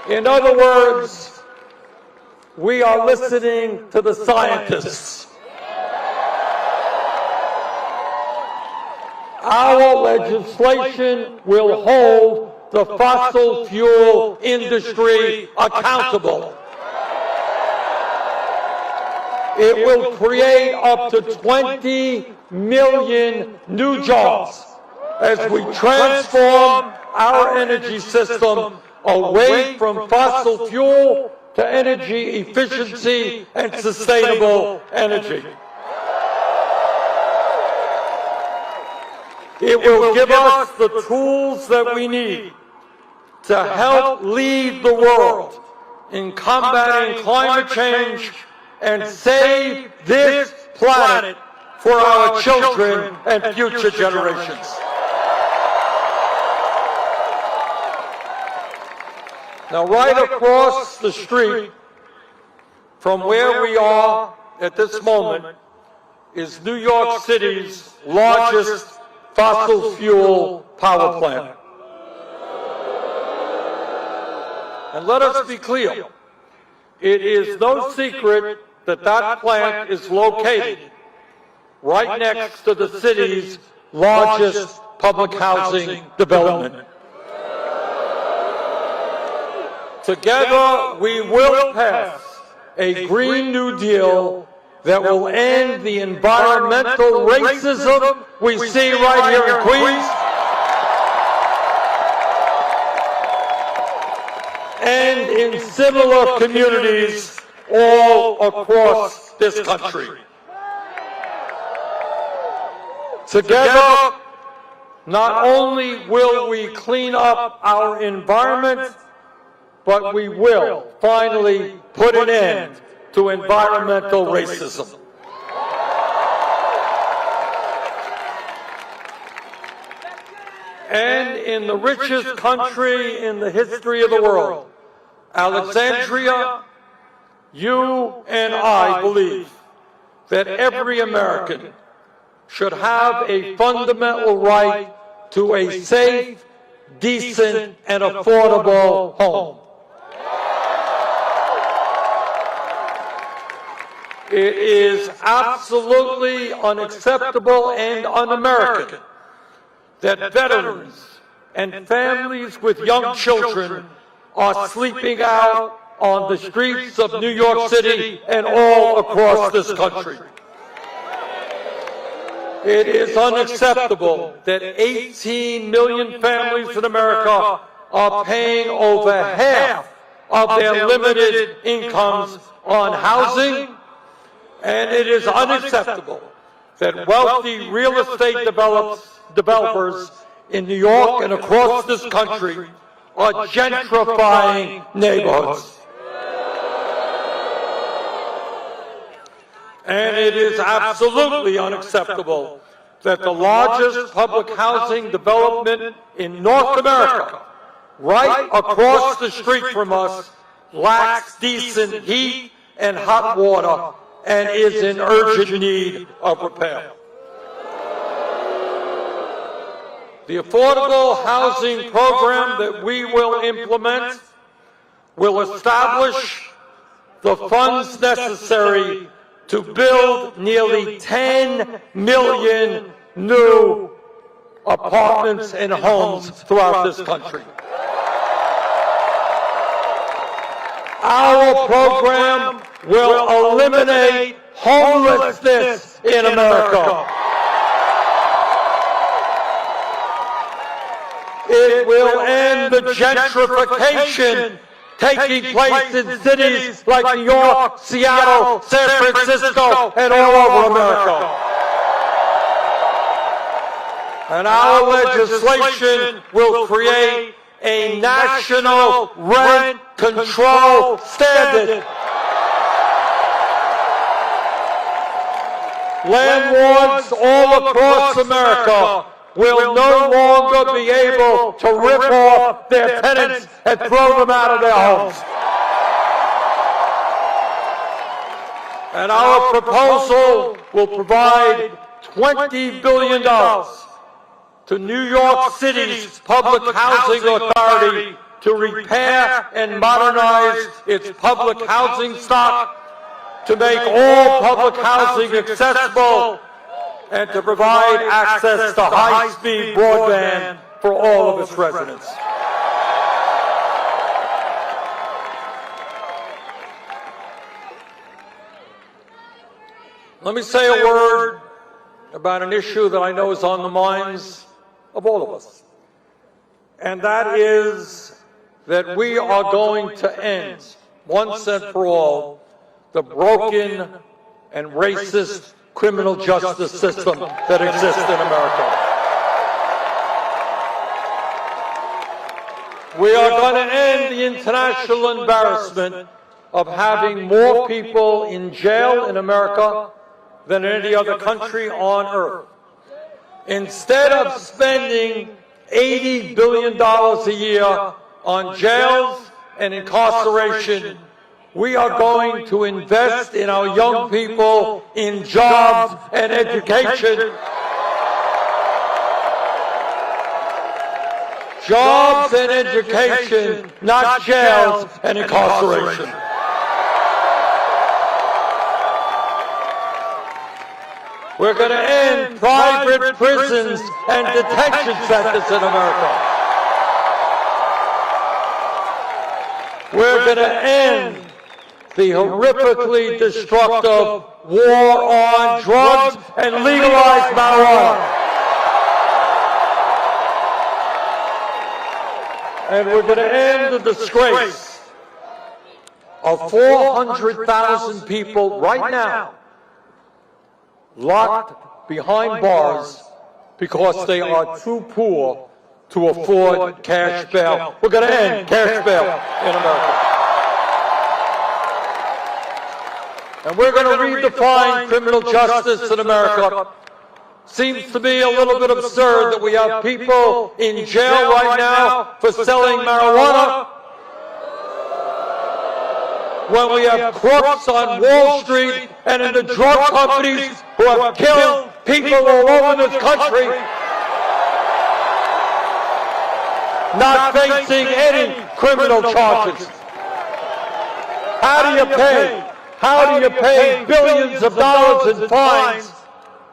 In other words, we are listening to the scientists. Our legislation will hold the fossil fuel industry accountable. It will create up to 20 million new jobs as we transform our energy system away from fossil fuel to energy efficiency and sustainable energy. It will give us the tools that we need to help lead the world in combating climate change and save this planet for our children and future generations. Now, right across the street from where we are at this moment is New York City's largest fossil fuel power plant. And let us be clear, it is no secret that that plant is located right next to the city's largest public housing development. Together, we will pass a Green New Deal that will end the environmental racism we see right here in Queens and in similar communities all across this country. Together, not only will we clean up our environment, but we will finally put an end to environmental racism. And in the richest country in the history of the world, Alexandria, you and I believe that every American should have a fundamental right to a safe, decent, and affordable home. It is absolutely unacceptable and un-American that veterans and families with young children are sleeping out on the streets of New York City and all across this country. It is unacceptable that 18 million families in America are paying over half of their limited incomes on housing. And it is unacceptable that wealthy real estate developers in New York and across this country are gentrifying neighborhoods. And it is absolutely unacceptable that the largest public housing development in North America, right across the street from us, lacks decent heat and hot water and is in urgent need of repair. The affordable housing program that we will implement will establish the funds necessary to build nearly 10 million new apartments and homes throughout this country. Our program will eliminate homelessness in America. It will end the gentrification taking place in cities like New York, Seattle, San Francisco, and all over America. And our legislation will create a national rent control standard. Landlords all across America will no longer be able to rip off their tenants and throw them out of their homes. And our proposal will provide $20 billion to New York City's Public Housing Authority to repair and modernize its public housing stock, to make all public housing accessible, and to provide access to high-speed broadband for all of its residents. Let me say a word about an issue that I know is on the minds of all of us, and that is that we are going to end, once and for all, the broken and racist criminal justice system that exists in America. We are going to end the international embarrassment of having more people in jail in America than any other country on earth. Instead of spending $80 billion a year on jails and incarceration, we are going to invest in our young people in jobs and education. Jobs and education, not jails and incarceration. We're going to end private prisons and detention centers in America. We're going to end the horrifically destructive war on drugs and legalize marijuana. And we're going to end the disgrace of 400,000 people right now locked behind bars because they are too poor to afford cash bail. We're going to end cash bail in America. And we're going to redefine criminal justice in America. Seems to me a little bit absurd that we have people in jail right now for selling marijuana when we have crooks on Wall Street and in the drug companies who have killed people all over this country, not facing any criminal charges. How do you pay? How do you pay billions of dollars in fines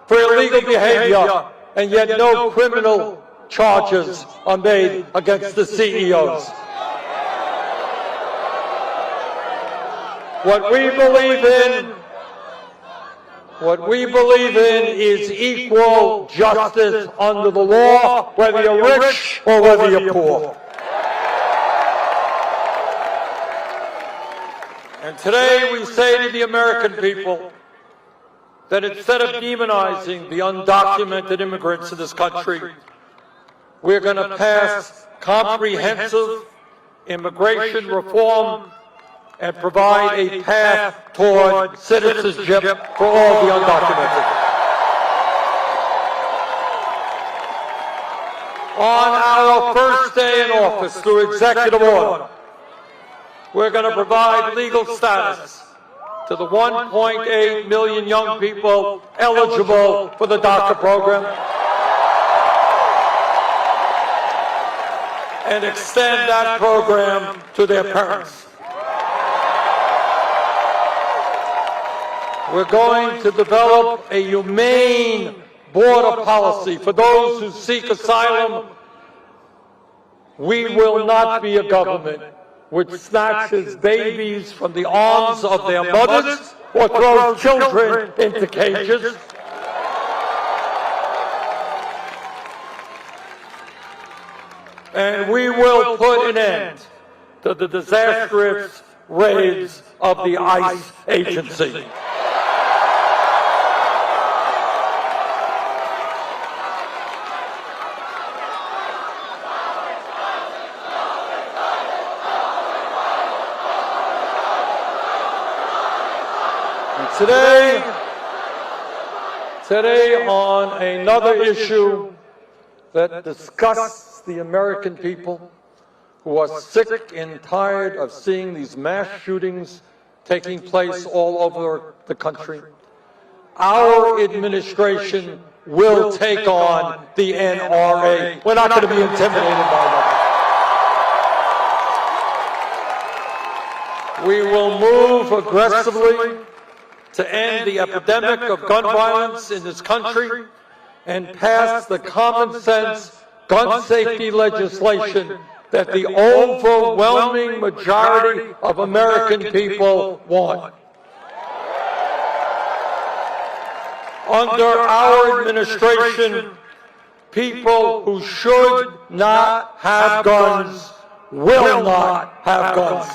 for illegal behavior, and yet no criminal charges are made against the CEOs? What we believe in is equal justice under the law, whether you're rich or whether you're poor. And today we say to the American people that instead of demonizing the undocumented immigrants in this country, we're going to pass comprehensive immigration reform and provide a path toward citizenship for all the undocumented. On our first day in office, through executive order, we're going to provide legal status to the 1.8 million young people eligible for the DACA program and extend that program to their parents. We're going to develop a humane border policy for those who seek asylum. We will not be a government which snatches babies from the arms of their mothers or throws children into cages. And we will put an end to the disastrous raids of the ICE agency. Today on another issue that disgusts the American people who are sick and tired of seeing these mass shootings taking place all over the country. Our administration will take on the NRA. We're not going to be intimidated by that. We will move aggressively to end the epidemic of gun violence in this country and pass the common sense gun safety legislation that the overwhelming majority of American people want. Under our administration, people who should not have guns will not have guns.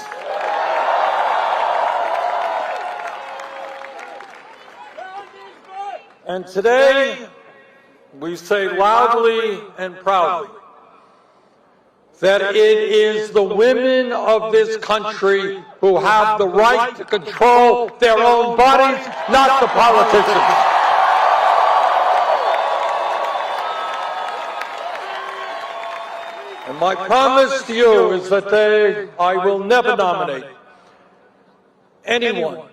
And today, we say loudly and proudly that it is the women of this country who have the right to control their own bodies, not the politicians. And my promise to you is that I will never nominate anyone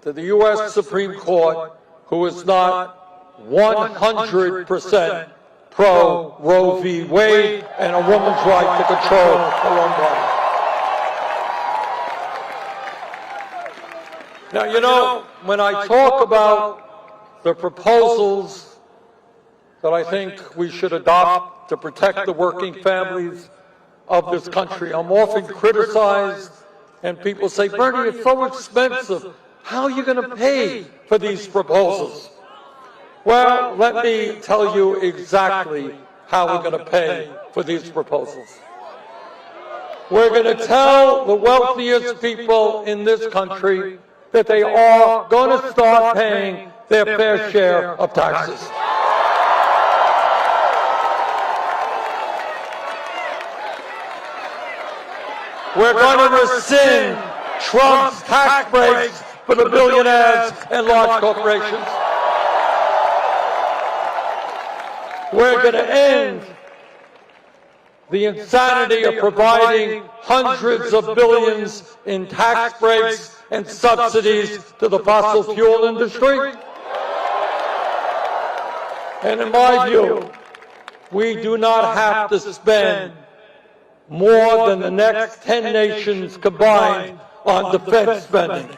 to the U.S. Supreme Court who is not 100% pro Roe v. Wade and a woman's right to control her own body. Now, you know, when I talk about the proposals that I think we should adopt to protect the working families of this country, I'm often criticized, and people say, Bernie, it's so expensive. How are you going to pay for these proposals? Well, let me tell you exactly how we're going to pay for these proposals. We're going to tell the wealthiest people in this country that they are going to start paying their fair share of taxes. We're going to rescind Trump's tax breaks for the billionaires and large corporations. We're going to end the insanity of providing hundreds of billions in tax breaks and subsidies to the fossil fuel industry. And in my view, we do not have to spend more than the next 10 nations combined on defense spending.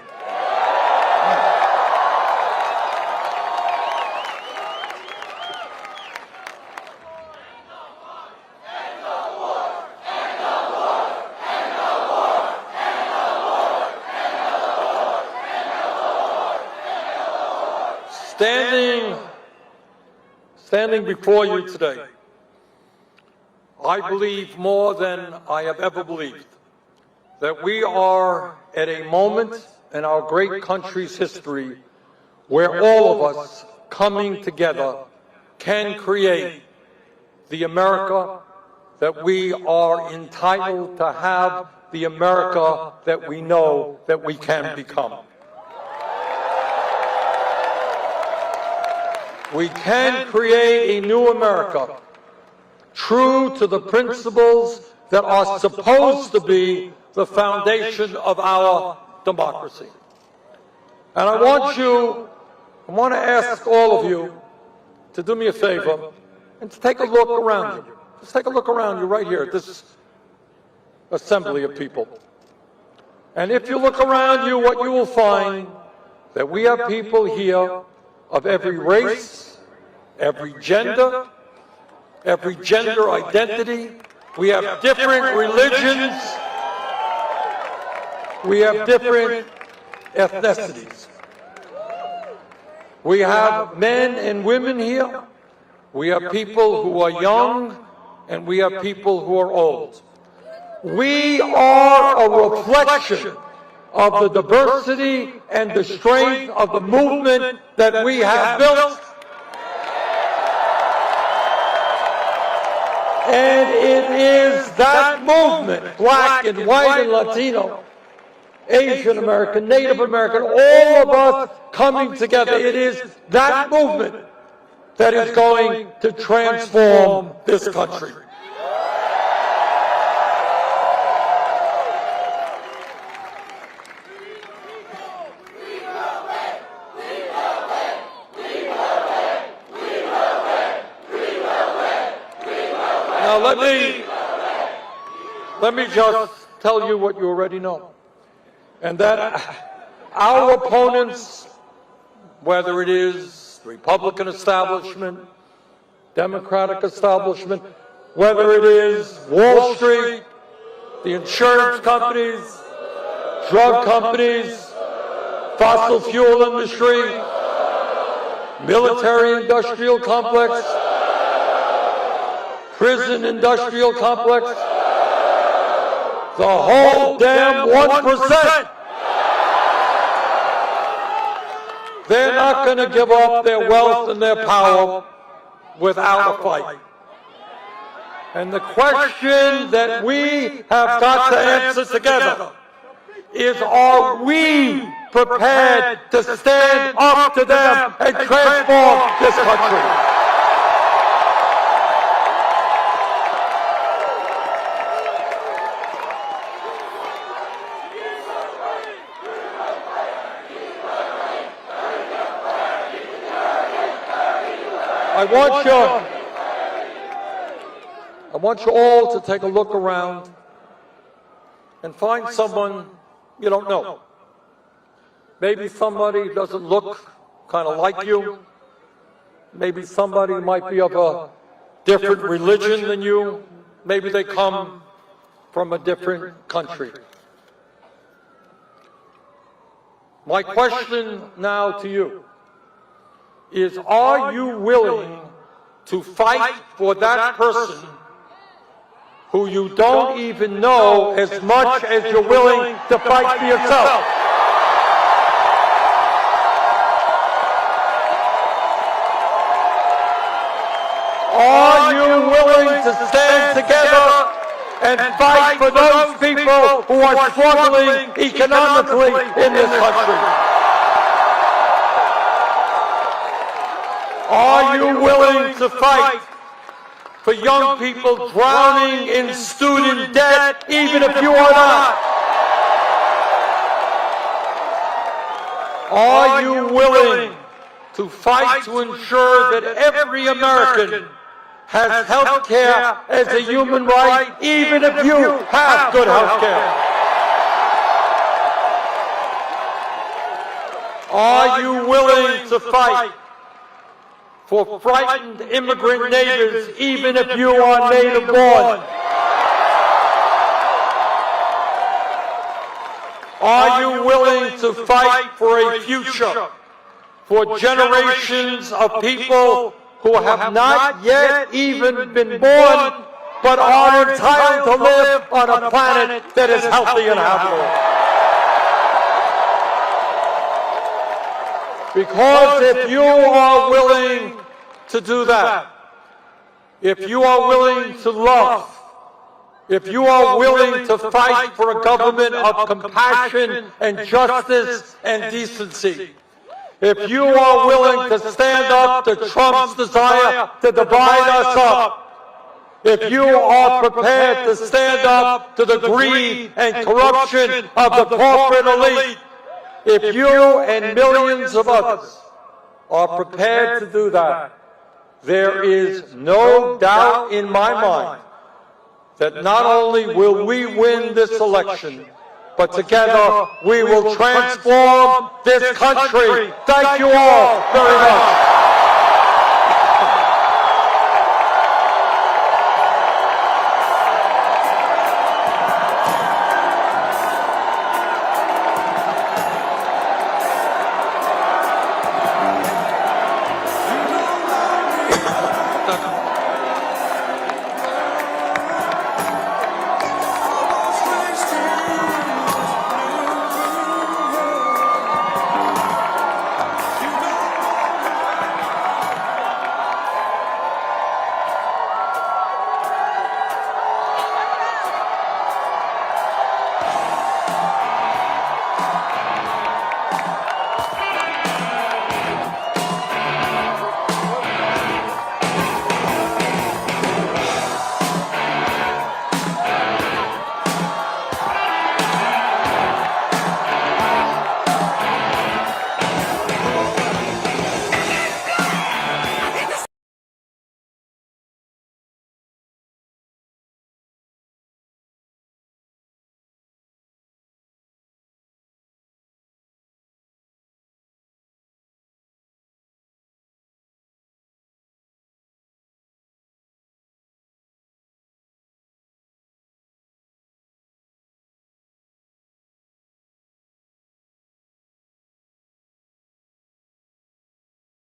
Standing before you today, I believe more than I have ever believed that we are at a moment in our great country's history where all of us coming together can create the America that we are entitled to have the America that we know that we can become. We can create a new America, true to the principles that are supposed to be the foundation of our democracy. And I want to ask all of you to do me a favor and to take a look around you. Just take a look around you right here at this assembly of people. And if you look around you, what you will find that we have people here of every race, every gender identity. We have different religions. We have different ethnicities. We have men and women here. We have people who are young, and we have people who are old. We are a reflection of the diversity and the strength of the movement that we have built. And it is that movement, black and white and Latino, Asian American, Native American, all of us coming together. It is that movement that is going to transform this country. Now let me just tell you what you already know. And that our opponents, whether it is the Republican establishment, Democratic establishment, whether it is Wall Street, the insurance companies, drug companies, fossil fuel industry, military-industrial complex, prison industrial complex, the whole damn 1%. They're not going to give up their wealth and their power without a fight. And the question that we have got to answer together is, are we prepared to stand up to them and transform this country? I want you all to take a look around and find someone you don't know. Maybe somebody doesn't look kind of like you. Maybe somebody might be of a different religion than you. Maybe they come from a different country. My question now to you is, are you willing to fight for that person who you don't even know as much as you're willing to fight for yourself? Are you willing to stand together and fight for those people who are struggling economically in this country? Are you willing to fight for young people drowning in student debt, even if you are not? Are you willing to fight to ensure that every American has health care as a human right, even if you have good health care? Are you willing to fight for frightened immigrant neighbors, even if you are native born? Are you willing to fight for a future for generations of people who have not yet even been born, but are entitled to live on a planet that is healthy and habitable? Because if you are willing to do that, if you are willing to love if you are willing to fight for a government of compassion and justice and decency, if you are willing to stand up to Trump's desire to divide us up, if you are prepared to stand up to the greed and corruption of the corporate elite, if you and millions of others are prepared to do that, there is no doubt in my mind that not only will we win this election, but together we will transform this country. Thank you all very much.